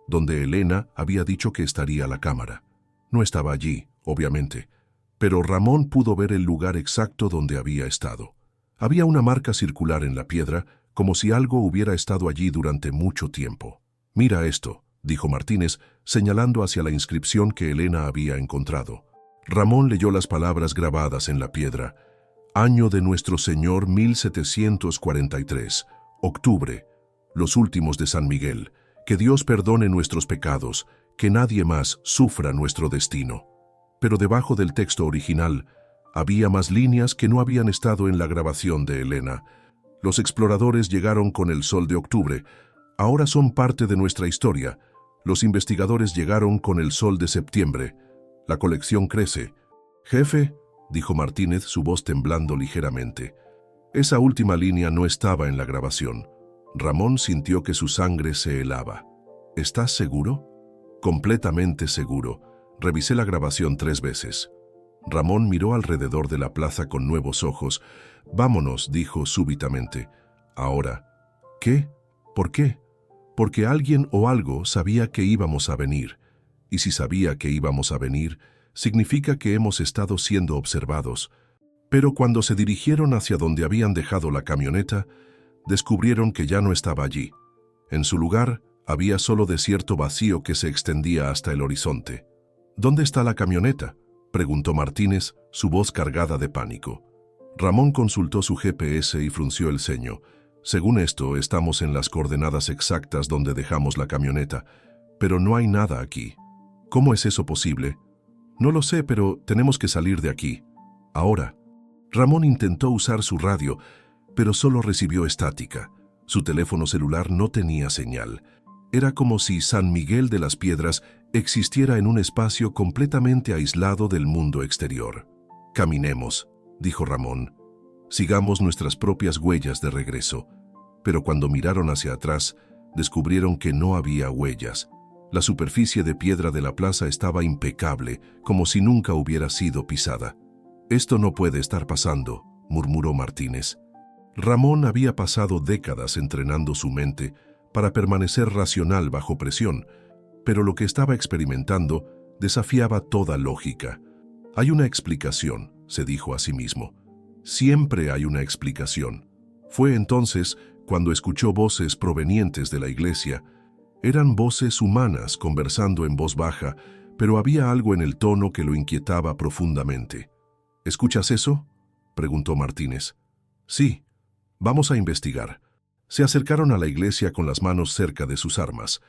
donde Elena había dicho que estaría la cámara. No estaba allí, obviamente, pero Ramón pudo ver el lugar exacto donde había estado. Había una marca circular en la piedra, como si algo hubiera estado allí durante mucho tiempo. «Mira esto», dijo Martínez, señalando hacia la inscripción que Elena había encontrado. Ramón leyó las palabras grabadas en la piedra. Año de nuestro Señor 1743, octubre, los últimos de San Miguel. Que Dios perdone nuestros pecados, que nadie más sufra nuestro destino. Pero debajo del texto original había más líneas que no habían estado en la grabación de Elena. Los exploradores llegaron con el sol de octubre. Ahora son parte de nuestra historia. Los investigadores llegaron con el sol de septiembre. La colección crece. «Jefe», dijo Martínez, su voz temblando ligeramente. Esa última línea no estaba en la grabación. Ramón sintió que su sangre se helaba. «¿Estás seguro?» «Completamente seguro. Revisé la grabación 3 veces». Ramón miró alrededor de la plaza con nuevos ojos. «Vámonos», dijo súbitamente. «Ahora». «¿Qué? ¿Por qué?» «Porque alguien o algo sabía que íbamos a venir. Y si sabía que íbamos a venir, significa que hemos estado siendo observados». Pero cuando se dirigieron hacia donde habían dejado la camioneta, descubrieron que ya no estaba allí. En su lugar, había solo desierto vacío que se extendía hasta el horizonte. «¿Dónde está la camioneta?», preguntó Martínez, su voz cargada de pánico. Ramón consultó su GPS y frunció el ceño. «Según esto, estamos en las coordenadas exactas donde dejamos la camioneta, pero no hay nada aquí». «¿Cómo es eso posible?». «No lo sé, pero tenemos que salir de aquí. Ahora». Ramón intentó usar su radio, pero solo recibió estática. Su teléfono celular no tenía señal. Era como si San Miguel de las Piedras existiera en un espacio completamente aislado del mundo exterior. «Caminemos», dijo Ramón. «Sigamos nuestras propias huellas de regreso». Pero cuando miraron hacia atrás, descubrieron que no había huellas. La superficie de piedra de la plaza estaba impecable, como si nunca hubiera sido pisada. «Esto no puede estar pasando», murmuró Martínez. Ramón había pasado décadas entrenando su mente para permanecer racional bajo presión, pero lo que estaba experimentando desafiaba toda lógica. «Hay una explicación», se dijo a sí mismo. «Siempre hay una explicación». Fue entonces cuando escuchó voces provenientes de la iglesia. Eran voces humanas conversando en voz baja, pero había algo en el tono que lo inquietaba profundamente. «¿Escuchas eso?», preguntó Martínez. «Sí. Vamos a investigar». Se acercaron a la iglesia con las manos cerca de sus armas,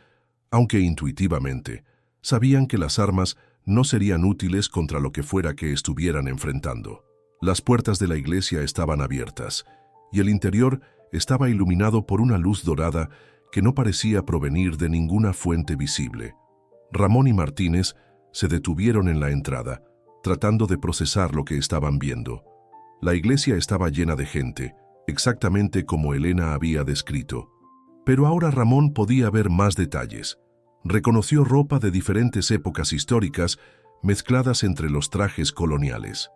aunque intuitivamente sabían que las armas no serían útiles contra lo que fuera que estuvieran enfrentando. Las puertas de la iglesia estaban abiertas, y el interior estaba iluminado por una luz dorada que no parecía provenir de ninguna fuente visible. Ramón y Martínez se detuvieron en la entrada, tratando de procesar lo que estaban viendo. La iglesia estaba llena de gente, exactamente como Elena había descrito. Pero ahora Ramón podía ver más detalles. Reconoció ropa de diferentes épocas históricas mezcladas entre los trajes coloniales.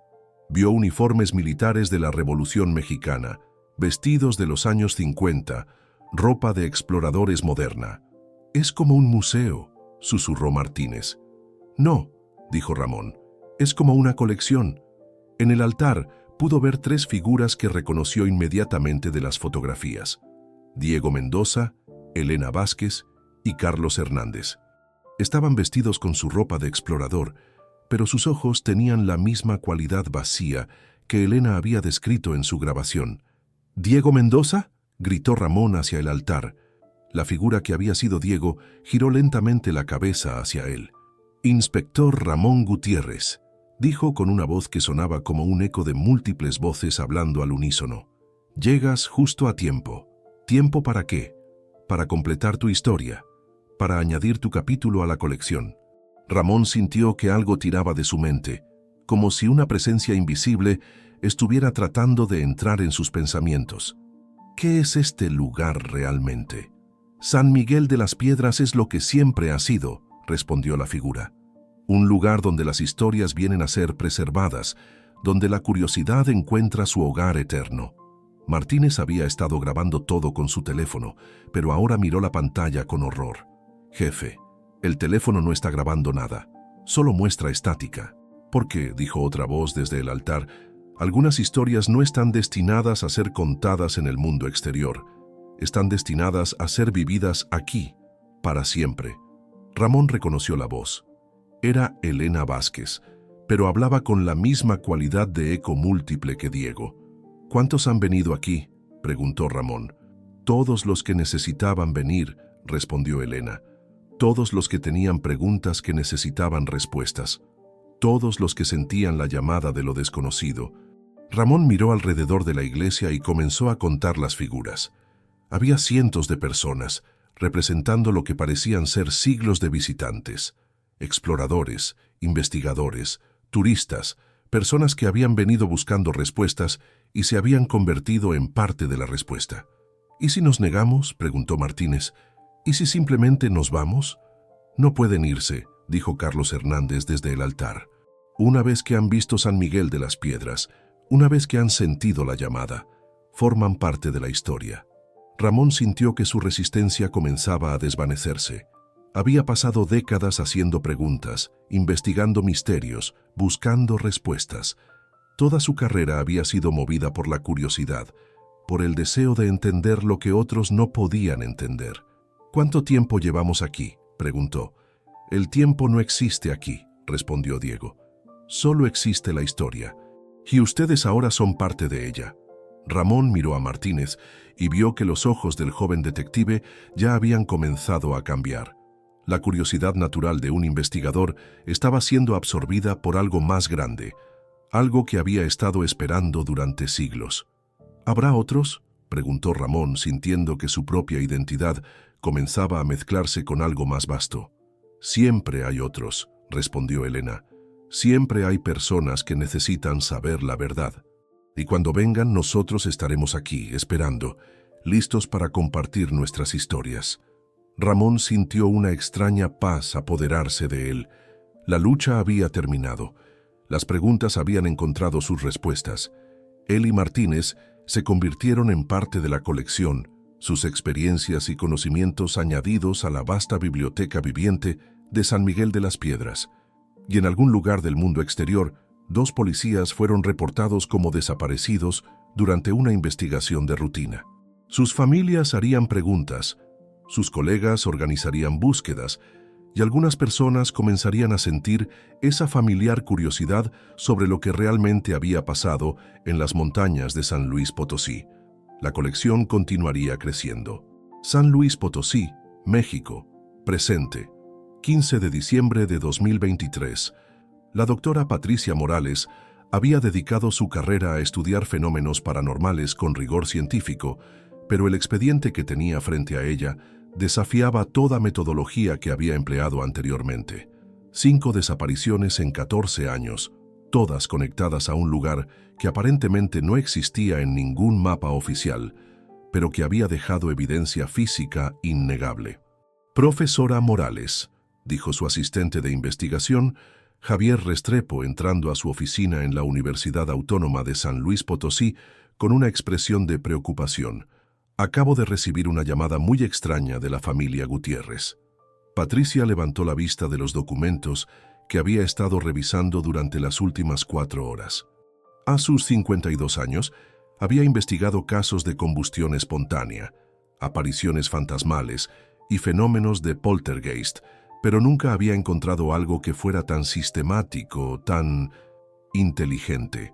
Vio uniformes militares de la Revolución Mexicana, vestidos de los años 50, ropa de exploradores moderna. «Es como un museo», susurró Martínez. «No», dijo Ramón, «es como una colección». En el altar pudo ver 3 figuras que reconoció inmediatamente de las fotografías: Diego Mendoza, Elena Vázquez y Carlos Hernández. Estaban vestidos con su ropa de explorador, pero sus ojos tenían la misma cualidad vacía que Elena había descrito en su grabación. «¿Diego Mendoza?», gritó Ramón hacia el altar. La figura que había sido Diego giró lentamente la cabeza hacia él. «Inspector Ramón Gutiérrez», dijo con una voz que sonaba como un eco de múltiples voces hablando al unísono. Llegas justo a tiempo. ¿Tiempo para qué? Para completar tu historia, para añadir tu capítulo a la colección. Ramón sintió que algo tiraba de su mente, como si una presencia invisible estuviera tratando de entrar en sus pensamientos. ¿Qué es este lugar realmente? San Miguel de las Piedras es lo que siempre ha sido, respondió la figura. Un lugar donde las historias vienen a ser preservadas, donde la curiosidad encuentra su hogar eterno. Martínez había estado grabando todo con su teléfono, pero ahora miró la pantalla con horror. Jefe, el teléfono no está grabando nada, solo muestra estática. Porque, dijo otra voz desde el altar, algunas historias no están destinadas a ser contadas en el mundo exterior. Están destinadas a ser vividas aquí, para siempre. Ramón reconoció la voz. Era Elena Vázquez, pero hablaba con la misma cualidad de eco múltiple que Diego. ¿Cuántos han venido aquí?, preguntó Ramón. Todos los que necesitaban venir, respondió Elena. Todos los que tenían preguntas que necesitaban respuestas. Todos los que sentían la llamada de lo desconocido. Ramón miró alrededor de la iglesia y comenzó a contar las figuras. Había cientos de personas, representando lo que parecían ser siglos de visitantes. Exploradores, investigadores, turistas, personas que habían venido buscando respuestas y se habían convertido en parte de la respuesta. ¿Y si nos negamos?, preguntó Martínez. ¿Y si simplemente nos vamos? No pueden irse, dijo Carlos Hernández desde el altar. Una vez que han visto San Miguel de las Piedras, una vez que han sentido la llamada, forman parte de la historia. Ramón sintió que su resistencia comenzaba a desvanecerse. Había pasado décadas haciendo preguntas, investigando misterios, buscando respuestas. Toda su carrera había sido movida por la curiosidad, por el deseo de entender lo que otros no podían entender. ¿Cuánto tiempo llevamos aquí?, preguntó. El tiempo no existe aquí, respondió Diego. Solo existe la historia, y ustedes ahora son parte de ella. Ramón miró a Martínez y vio que los ojos del joven detective ya habían comenzado a cambiar. La curiosidad natural de un investigador estaba siendo absorbida por algo más grande, algo que había estado esperando durante siglos. ¿Habrá otros?, preguntó Ramón, sintiendo que su propia identidad comenzaba a mezclarse con algo más vasto. Siempre hay otros, respondió Elena. Siempre hay personas que necesitan saber la verdad. Y cuando vengan, nosotros estaremos aquí, esperando, listos para compartir nuestras historias. Ramón sintió una extraña paz apoderarse de él. La lucha había terminado. Las preguntas habían encontrado sus respuestas. Él y Martínez se convirtieron en parte de la colección, sus experiencias y conocimientos añadidos a la vasta biblioteca viviente de San Miguel de las Piedras. Y en algún lugar del mundo exterior, 2 policías fueron reportados como desaparecidos durante una investigación de rutina. Sus familias harían preguntas, sus colegas organizarían búsquedas, y algunas personas comenzarían a sentir esa familiar curiosidad sobre lo que realmente había pasado en las montañas de San Luis Potosí. La colección continuaría creciendo. San Luis Potosí, México, presente. 15 de diciembre de 2023. La doctora Patricia Morales había dedicado su carrera a estudiar fenómenos paranormales con rigor científico, pero el expediente que tenía frente a ella desafiaba toda metodología que había empleado anteriormente. 5 desapariciones en 14 años, todas conectadas a un lugar que aparentemente no existía en ningún mapa oficial, pero que había dejado evidencia física innegable. Profesora Morales, dijo su asistente de investigación, Javier Restrepo, entrando a su oficina en la Universidad Autónoma de San Luis Potosí con una expresión de preocupación. Acabo de recibir una llamada muy extraña de la familia Gutiérrez. Patricia levantó la vista de los documentos que había estado revisando durante las últimas 4 horas. A sus 52 años, había investigado casos de combustión espontánea, apariciones fantasmales y fenómenos de poltergeist, pero nunca había encontrado algo que fuera tan sistemático, tan inteligente.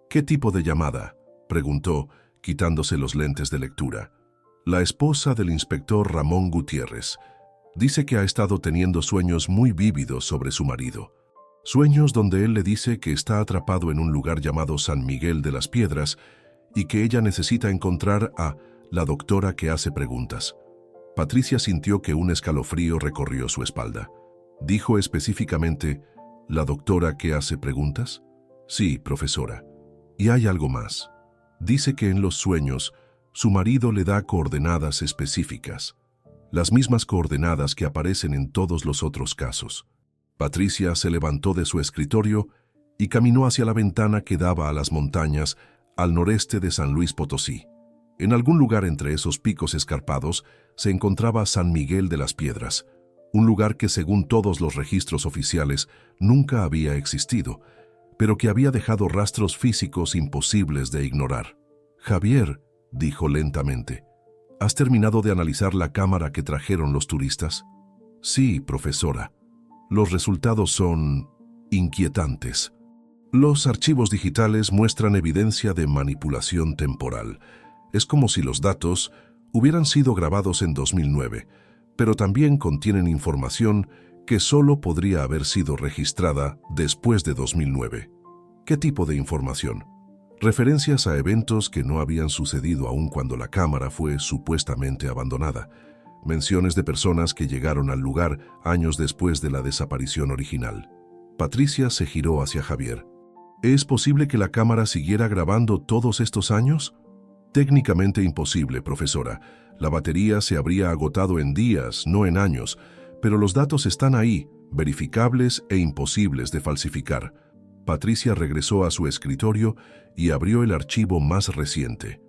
¿Qué tipo de llamada?, preguntó, quitándose los lentes de lectura. La esposa del inspector Ramón Gutiérrez. Dice que ha estado teniendo sueños muy vívidos sobre su marido. Sueños donde él le dice que está atrapado en un lugar llamado San Miguel de las Piedras y que ella necesita encontrar a la doctora que hace preguntas. Patricia sintió que un escalofrío recorrió su espalda. Dijo específicamente, ¿la doctora que hace preguntas? Sí, profesora. Y hay algo más. Dice que en los sueños su marido le da coordenadas específicas, las mismas coordenadas que aparecen en todos los otros casos. Patricia se levantó de su escritorio y caminó hacia la ventana que daba a las montañas al noreste de San Luis Potosí. En algún lugar entre esos picos escarpados se encontraba San Miguel de las Piedras, un lugar que según todos los registros oficiales nunca había existido, pero que había dejado rastros físicos imposibles de ignorar. Javier, dijo lentamente, ¿has terminado de analizar la cámara que trajeron los turistas? Sí, profesora. Los resultados son inquietantes. Los archivos digitales muestran evidencia de manipulación temporal. Es como si los datos hubieran sido grabados en 2009, pero también contienen información que solo podría haber sido registrada después de 2009. ¿Qué tipo de información? Referencias a eventos que no habían sucedido aún cuando la cámara fue supuestamente abandonada. Menciones de personas que llegaron al lugar años después de la desaparición original. Patricia se giró hacia Javier. ¿Es posible que la cámara siguiera grabando todos estos años? Técnicamente imposible, profesora. La batería se habría agotado en días, no en años, pero los datos están ahí, verificables e imposibles de falsificar. Patricia regresó a su escritorio y abrió el archivo más reciente.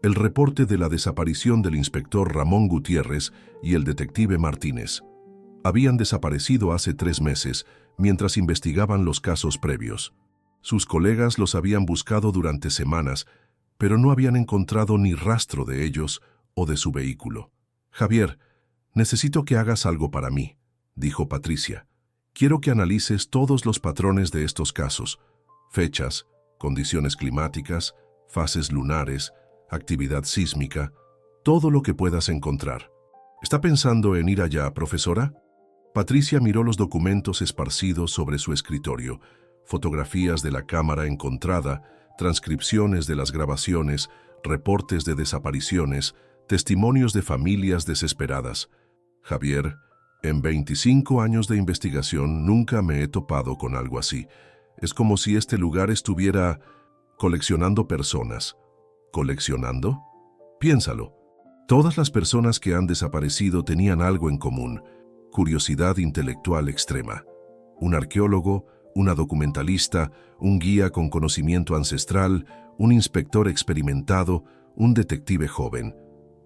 El reporte de la desaparición del inspector Ramón Gutiérrez y el detective Martínez. Habían desaparecido hace 3 meses, mientras investigaban los casos previos. Sus colegas los habían buscado durante semanas, pero no habían encontrado ni rastro de ellos o de su vehículo. Javier, necesito que hagas algo para mí, dijo Patricia. Quiero que analices todos los patrones de estos casos, fechas, condiciones climáticas, fases lunares, actividad sísmica, todo lo que puedas encontrar. ¿Está pensando en ir allá, profesora? Patricia miró los documentos esparcidos sobre su escritorio, fotografías de la cámara encontrada, transcripciones de las grabaciones, reportes de desapariciones, testimonios de familias desesperadas. Javier, en 25 años de investigación nunca me he topado con algo así. Es como si este lugar estuviera coleccionando personas. ¿Coleccionando? Piénsalo. Todas las personas que han desaparecido tenían algo en común: curiosidad intelectual extrema. Un arqueólogo, una documentalista, un guía con conocimiento ancestral, un inspector experimentado, un detective joven.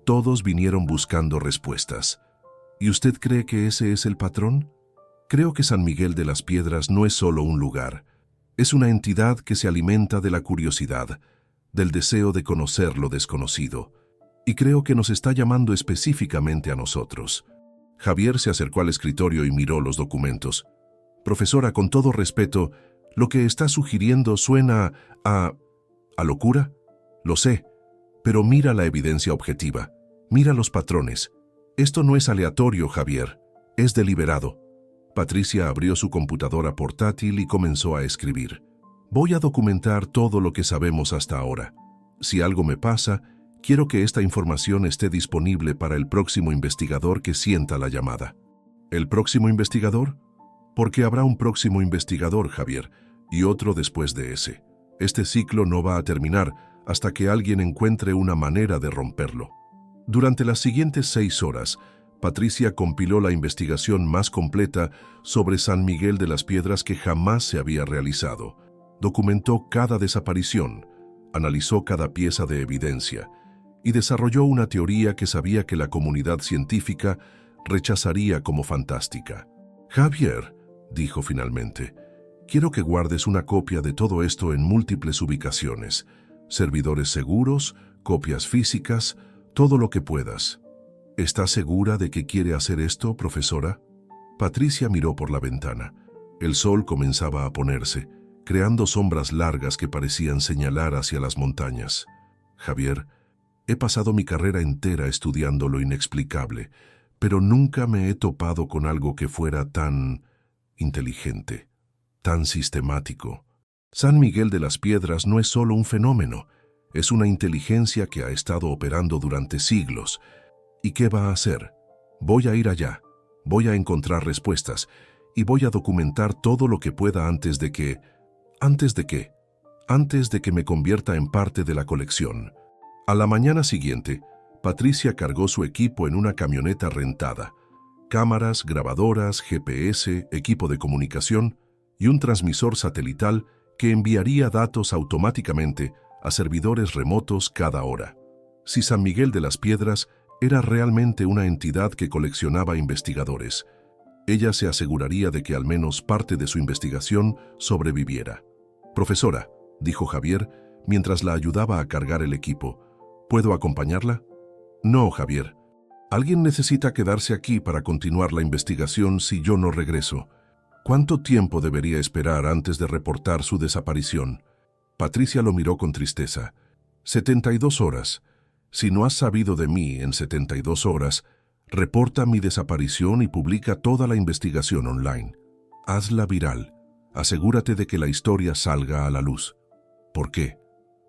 Todos vinieron buscando respuestas. ¿Y usted cree que ese es el patrón? Creo que San Miguel de las Piedras no es solo un lugar. Es una entidad que se alimenta de la curiosidad, del deseo de conocer lo desconocido. Y creo que nos está llamando específicamente a nosotros. Javier se acercó al escritorio y miró los documentos. Profesora, con todo respeto, lo que está sugiriendo suena a locura. Lo sé, pero mira la evidencia objetiva. Mira los patrones. Esto no es aleatorio, Javier. Es deliberado. Patricia abrió su computadora portátil y comenzó a escribir. Voy a documentar todo lo que sabemos hasta ahora. Si algo me pasa, quiero que esta información esté disponible para el próximo investigador que sienta la llamada. ¿El próximo investigador? Porque habrá un próximo investigador, Javier, y otro después de ese. Este ciclo no va a terminar hasta que alguien encuentre una manera de romperlo. Durante las siguientes 6 horas, Patricia compiló la investigación más completa sobre San Miguel de las Piedras que jamás se había realizado. Documentó cada desaparición, analizó cada pieza de evidencia y desarrolló una teoría que sabía que la comunidad científica rechazaría como fantástica. Javier, dijo finalmente, quiero que guardes una copia de todo esto en múltiples ubicaciones, servidores seguros, copias físicas, todo lo que puedas. ¿Está segura de que quiere hacer esto, profesora? Patricia miró por la ventana. El sol comenzaba a ponerse, creando sombras largas que parecían señalar hacia las montañas. Javier, he pasado mi carrera entera estudiando lo inexplicable, pero nunca me he topado con algo que fuera tan inteligente, tan sistemático. San Miguel de las Piedras no es solo un fenómeno, es una inteligencia que ha estado operando durante siglos. ¿Y qué va a hacer? Voy a ir allá, voy a encontrar respuestas y voy a documentar todo lo que pueda antes de que me convierta en parte de la colección. A la mañana siguiente, Patricia cargó su equipo en una camioneta rentada. Cámaras, grabadoras, GPS, equipo de comunicación y un transmisor satelital que enviaría datos automáticamente a servidores remotos cada hora. Si San Miguel de las Piedras era realmente una entidad que coleccionaba investigadores, ella se aseguraría de que al menos parte de su investigación sobreviviera. «Profesora», dijo Javier mientras la ayudaba a cargar el equipo, «¿puedo acompañarla?» «No, Javier. Alguien necesita quedarse aquí para continuar la investigación si yo no regreso. ¿Cuánto tiempo debería esperar antes de reportar su desaparición?» Patricia lo miró con tristeza. 72 horas. Si no has sabido de mí en 72 horas, reporta mi desaparición y publica toda la investigación online. Hazla viral. Asegúrate de que la historia salga a la luz. ¿Por qué?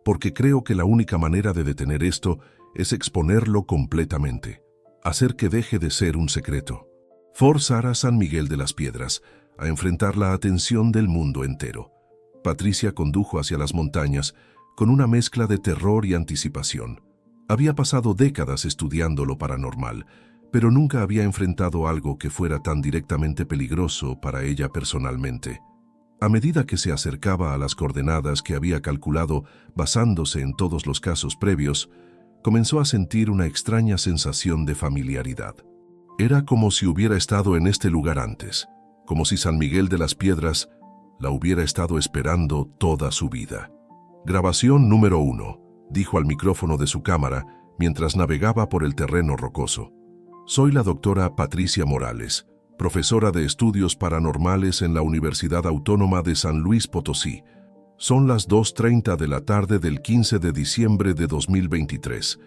Porque creo que la única manera de detener esto es exponerlo completamente. Hacer que deje de ser un secreto. Forzar a San Miguel de las Piedras a enfrentar la atención del mundo entero. Patricia condujo hacia las montañas con una mezcla de terror y anticipación. Había pasado décadas estudiando lo paranormal, pero nunca había enfrentado algo que fuera tan directamente peligroso para ella personalmente. A medida que se acercaba a las coordenadas que había calculado basándose en todos los casos previos, comenzó a sentir una extraña sensación de familiaridad. Era como si hubiera estado en este lugar antes, como si San Miguel de las Piedras la hubiera estado esperando toda su vida. Grabación número 1, dijo al micrófono de su cámara mientras navegaba por el terreno rocoso. Soy la doctora Patricia Morales, profesora de estudios paranormales en la Universidad Autónoma de San Luis Potosí. Son las 2:30 de la tarde del 15 de diciembre de 2023.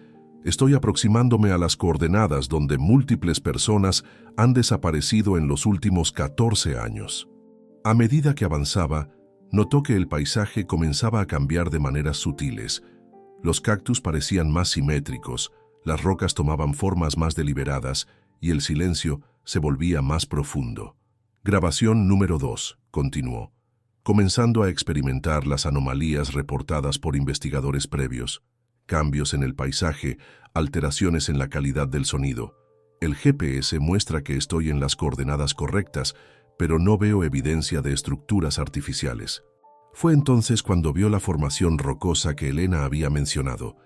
Estoy aproximándome a las coordenadas donde múltiples personas han desaparecido en los últimos 14 años. A medida que avanzaba, notó que el paisaje comenzaba a cambiar de maneras sutiles. Los cactus parecían más simétricos, las rocas tomaban formas más deliberadas y el silencio se volvía más profundo. Grabación número 2, continuó, comenzando a experimentar las anomalías reportadas por investigadores previos. Cambios en el paisaje, alteraciones en la calidad del sonido. El GPS muestra que estoy en las coordenadas correctas, pero no veo evidencia de estructuras artificiales. Fue entonces cuando vio la formación rocosa que Elena había mencionado,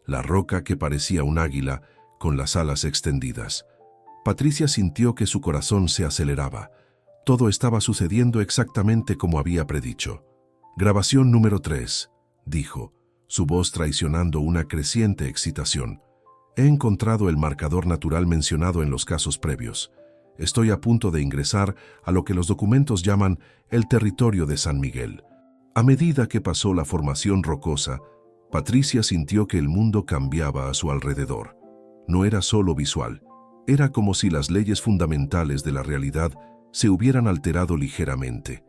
la roca que parecía un águila con las alas extendidas. Patricia sintió que su corazón se aceleraba. Todo estaba sucediendo exactamente como había predicho. Grabación número 3, dijo, su voz traicionando una creciente excitación. He encontrado el marcador natural mencionado en los casos previos. Estoy a punto de ingresar a lo que los documentos llaman el territorio de San Miguel. A medida que pasó la formación rocosa, Patricia sintió que el mundo cambiaba a su alrededor. No era solo visual, era como si las leyes fundamentales de la realidad se hubieran alterado ligeramente.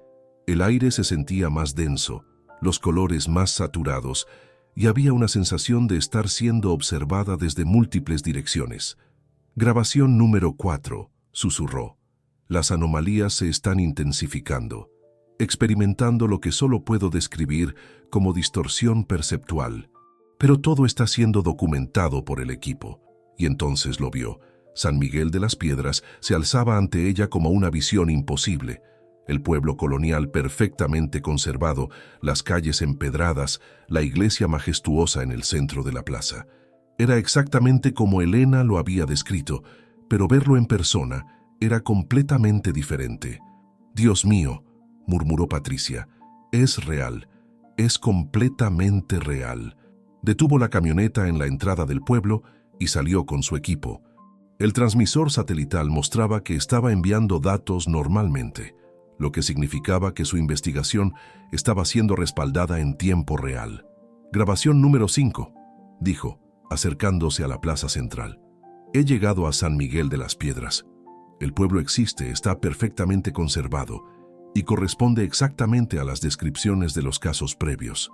El aire se sentía más denso, los colores más saturados, y había una sensación de estar siendo observada desde múltiples direcciones. Grabación número 4. Susurró. Las anomalías se están intensificando, experimentando lo que solo puedo describir como distorsión perceptual. Pero todo está siendo documentado por el equipo. Y entonces lo vio. San Miguel de las Piedras se alzaba ante ella como una visión imposible. El pueblo colonial perfectamente conservado, las calles empedradas, la iglesia majestuosa en el centro de la plaza. Era exactamente como Elena lo había descrito, pero verlo en persona era completamente diferente. «Dios mío», murmuró Patricia, «es real, es completamente real». Detuvo la camioneta en la entrada del pueblo y salió con su equipo. El transmisor satelital mostraba que estaba enviando datos normalmente, lo que significaba que su investigación estaba siendo respaldada en tiempo real. Grabación número 5, dijo, acercándose a la plaza central. He llegado a San Miguel de las Piedras. El pueblo existe, está perfectamente conservado, y corresponde exactamente a las descripciones de los casos previos.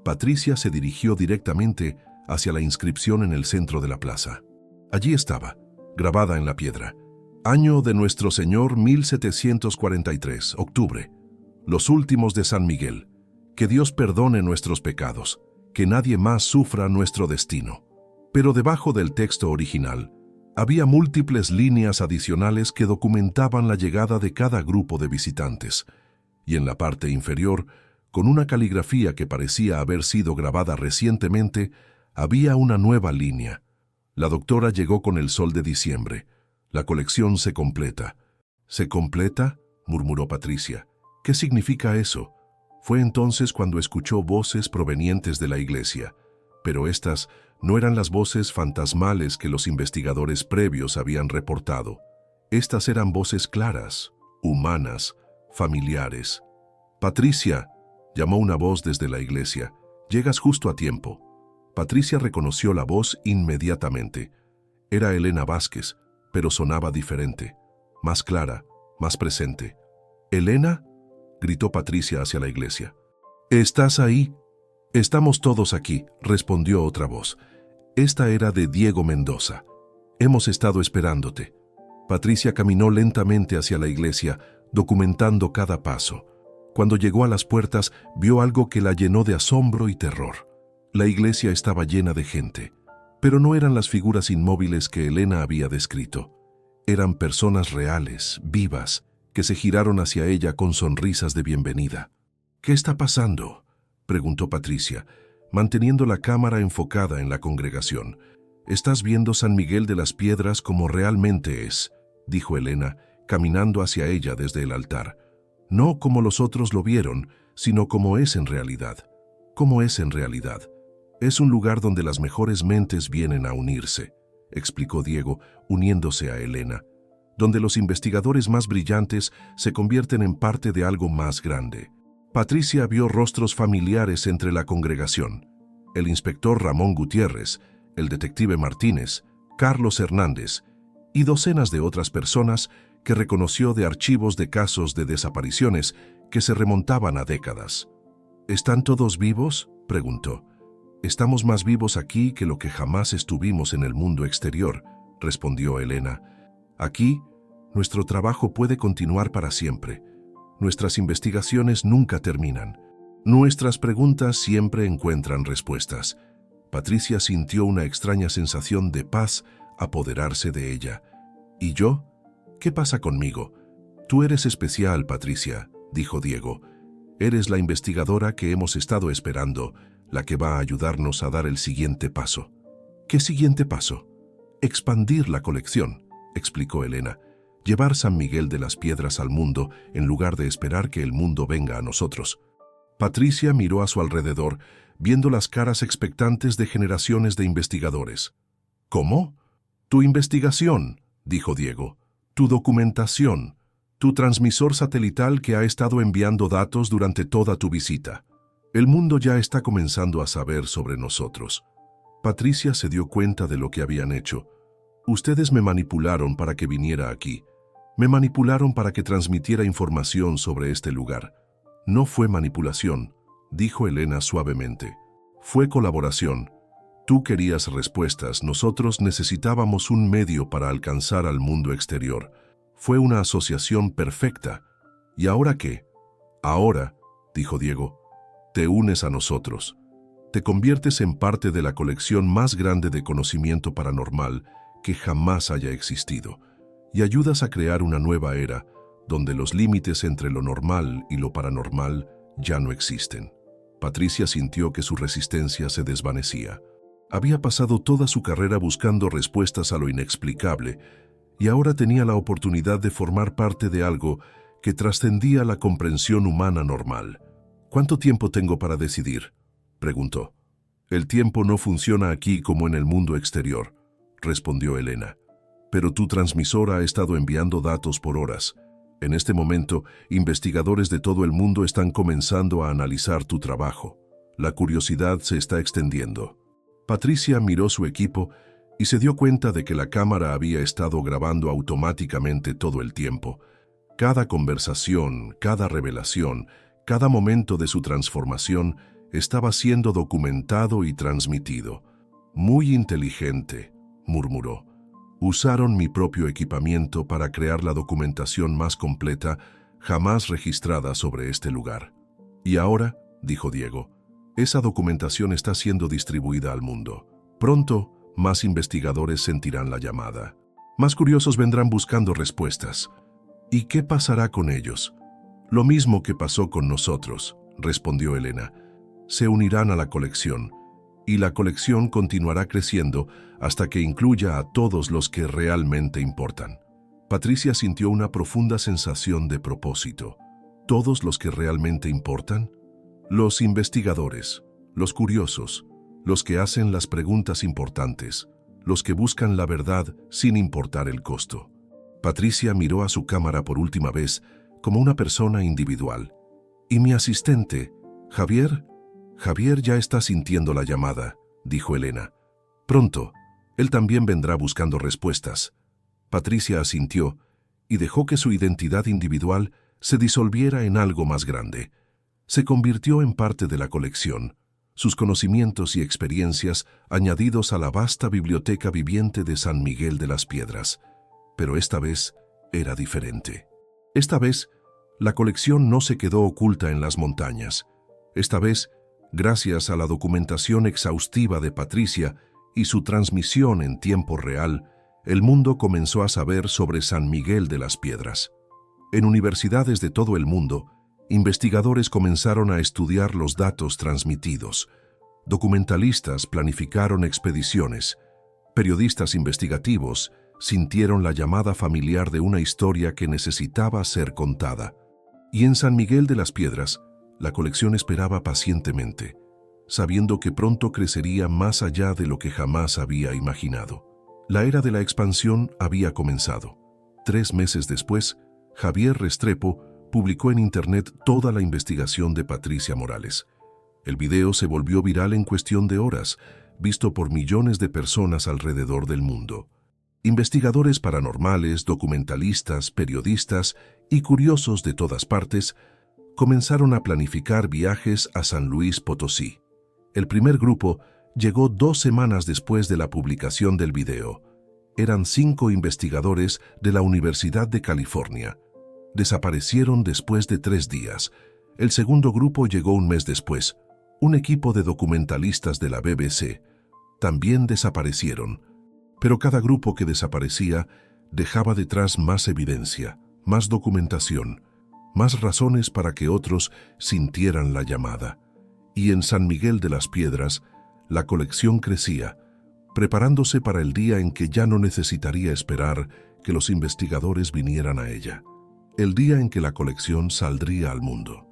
Patricia se dirigió directamente hacia la inscripción en el centro de la plaza. Allí estaba, grabada en la piedra: año de Nuestro Señor 1743, octubre. Los últimos de San Miguel. Que Dios perdone nuestros pecados, que nadie más sufra nuestro destino. Pero debajo del texto original, había múltiples líneas adicionales que documentaban la llegada de cada grupo de visitantes, y en la parte inferior, con una caligrafía que parecía haber sido grabada recientemente, había una nueva línea. La doctora llegó con el sol de diciembre. La colección se completa. ¿Se completa?, murmuró Patricia. ¿Qué significa eso? Fue entonces cuando escuchó voces provenientes de la iglesia, pero estas no eran las voces fantasmales que los investigadores previos habían reportado. Estas eran voces claras, humanas, familiares. «Patricia», llamó una voz desde la iglesia, «llegas justo a tiempo». Patricia reconoció la voz inmediatamente. Era Elena Vázquez, pero sonaba diferente, más clara, más presente. «¿Elena?», gritó Patricia hacia la iglesia. «¿Estás ahí?» «Estamos todos aquí», respondió otra voz. Esta era de Diego Mendoza. «Hemos estado esperándote». Patricia caminó lentamente hacia la iglesia, documentando cada paso. Cuando llegó a las puertas, vio algo que la llenó de asombro y terror. La iglesia estaba llena de gente, pero no eran las figuras inmóviles que Elena había descrito. Eran personas reales, vivas, que se giraron hacia ella con sonrisas de bienvenida. «¿Qué está pasando?», preguntó Patricia, manteniendo la cámara enfocada en la congregación. «Estás viendo San Miguel de las Piedras como realmente es», dijo Elena, caminando hacia ella desde el altar. «No como los otros lo vieron, sino como es en realidad». «¿Cómo es en realidad?». «Es un lugar donde las mejores mentes vienen a unirse», explicó Diego, uniéndose a Elena. «Donde los investigadores más brillantes se convierten en parte de algo más grande». Patricia vio rostros familiares entre la congregación: el inspector Ramón Gutiérrez, el detective Martínez, Carlos Hernández y docenas de otras personas que reconoció de archivos de casos de desapariciones que se remontaban a décadas. «¿Están todos vivos?», preguntó. «Estamos más vivos aquí que lo que jamás estuvimos en el mundo exterior», respondió Elena. «Aquí, nuestro trabajo puede continuar para siempre. Nuestras investigaciones nunca terminan. Nuestras preguntas siempre encuentran respuestas». Patricia sintió una extraña sensación de paz apoderarse de ella. «¿Y yo? ¿Qué pasa conmigo?». «Tú eres especial, Patricia», dijo Diego. «Eres la investigadora que hemos estado esperando, la que va a ayudarnos a dar el siguiente paso». «¿Qué siguiente paso?». «Expandir la colección», explicó Elena. «Llevar San Miguel de las Piedras al mundo en lugar de esperar que el mundo venga a nosotros». Patricia miró a su alrededor, viendo las caras expectantes de generaciones de investigadores. «¿Cómo?». «Tu investigación», dijo Diego. «Tu documentación. Tu transmisor satelital que ha estado enviando datos durante toda tu visita. El mundo ya está comenzando a saber sobre nosotros». Patricia se dio cuenta de lo que habían hecho. «Ustedes me manipularon para que viniera aquí. Me manipularon para que transmitiera información sobre este lugar». «No fue manipulación», dijo Elena suavemente. «Fue colaboración. Tú querías respuestas, nosotros necesitábamos un medio para alcanzar al mundo exterior. Fue una asociación perfecta. ¿Y ahora qué?». «Ahora», dijo Diego, «te unes a nosotros. Te conviertes en parte de la colección más grande de conocimiento paranormal que jamás haya existido y ayudas a crear una nueva era donde los límites entre lo normal y lo paranormal ya no existen». Patricia sintió que su resistencia se desvanecía. Había pasado toda su carrera buscando respuestas a lo inexplicable y ahora tenía la oportunidad de formar parte de algo que trascendía la comprensión humana normal. «¿Cuánto tiempo tengo para decidir?», preguntó. «El tiempo no funciona aquí como en el mundo exterior», respondió Elena. «Pero tu transmisor ha estado enviando datos por horas. En este momento, investigadores de todo el mundo están comenzando a analizar tu trabajo. La curiosidad se está extendiendo». Patricia miró su equipo y se dio cuenta de que la cámara había estado grabando automáticamente todo el tiempo. Cada conversación, cada revelación, cada momento de su transformación estaba siendo documentado y transmitido. Muy inteligente, murmuró. Usaron mi propio equipamiento para crear la documentación más completa jamás registrada sobre este lugar. Y ahora, dijo Diego, esa documentación está siendo distribuida al mundo. Pronto, más investigadores sentirán la llamada. Más curiosos vendrán buscando respuestas. ¿Y qué pasará con ellos? Lo mismo que pasó con nosotros, respondió Elena. Se unirán a la colección, y la colección continuará creciendo hasta que incluya a todos los que realmente importan. Patricia sintió una profunda sensación de propósito. ¿Todos los que realmente importan? Los investigadores, los curiosos, los que hacen las preguntas importantes, los que buscan la verdad sin importar el costo. Patricia miró a su cámara por última vez como una persona individual. ¿Y mi asistente, Javier? Javier ya está sintiendo la llamada, dijo Elena. Pronto, él también vendrá buscando respuestas. Patricia asintió y dejó que su identidad individual se disolviera en algo más grande. Se convirtió en parte de la colección, sus conocimientos y experiencias añadidos a la vasta biblioteca viviente de San Miguel de las Piedras. Pero esta vez era diferente. Esta vez, la colección no se quedó oculta en las montañas. Esta vez, gracias a la documentación exhaustiva de Patricia y su transmisión en tiempo real, el mundo comenzó a saber sobre San Miguel de las Piedras. En universidades de todo el mundo, investigadores comenzaron a estudiar los datos transmitidos. Documentalistas planificaron expediciones. Periodistas investigativos sintieron la llamada familiar de una historia que necesitaba ser contada. Y en San Miguel de las Piedras, la colección esperaba pacientemente, sabiendo que pronto crecería más allá de lo que jamás había imaginado. La era de la expansión había comenzado. 3 meses después, Javier Restrepo publicó en Internet toda la investigación de Patricia Morales. El video se volvió viral en cuestión de horas, visto por millones de personas alrededor del mundo. Investigadores paranormales, documentalistas, periodistas y curiosos de todas partes comenzaron a planificar viajes a San Luis Potosí. El primer grupo llegó 2 semanas después de la publicación del video. Eran 5 investigadores de la Universidad de California. Desaparecieron después de 3 días. El segundo grupo llegó un mes después. Un equipo de documentalistas de la BBC también desaparecieron. Pero cada grupo que desaparecía dejaba detrás más evidencia, más documentación, más razones para que otros sintieran la llamada. Y en San Miguel de las Piedras, la colección crecía, preparándose para el día en que ya no necesitaría esperar que los investigadores vinieran a ella. El día en que la colección saldría al mundo.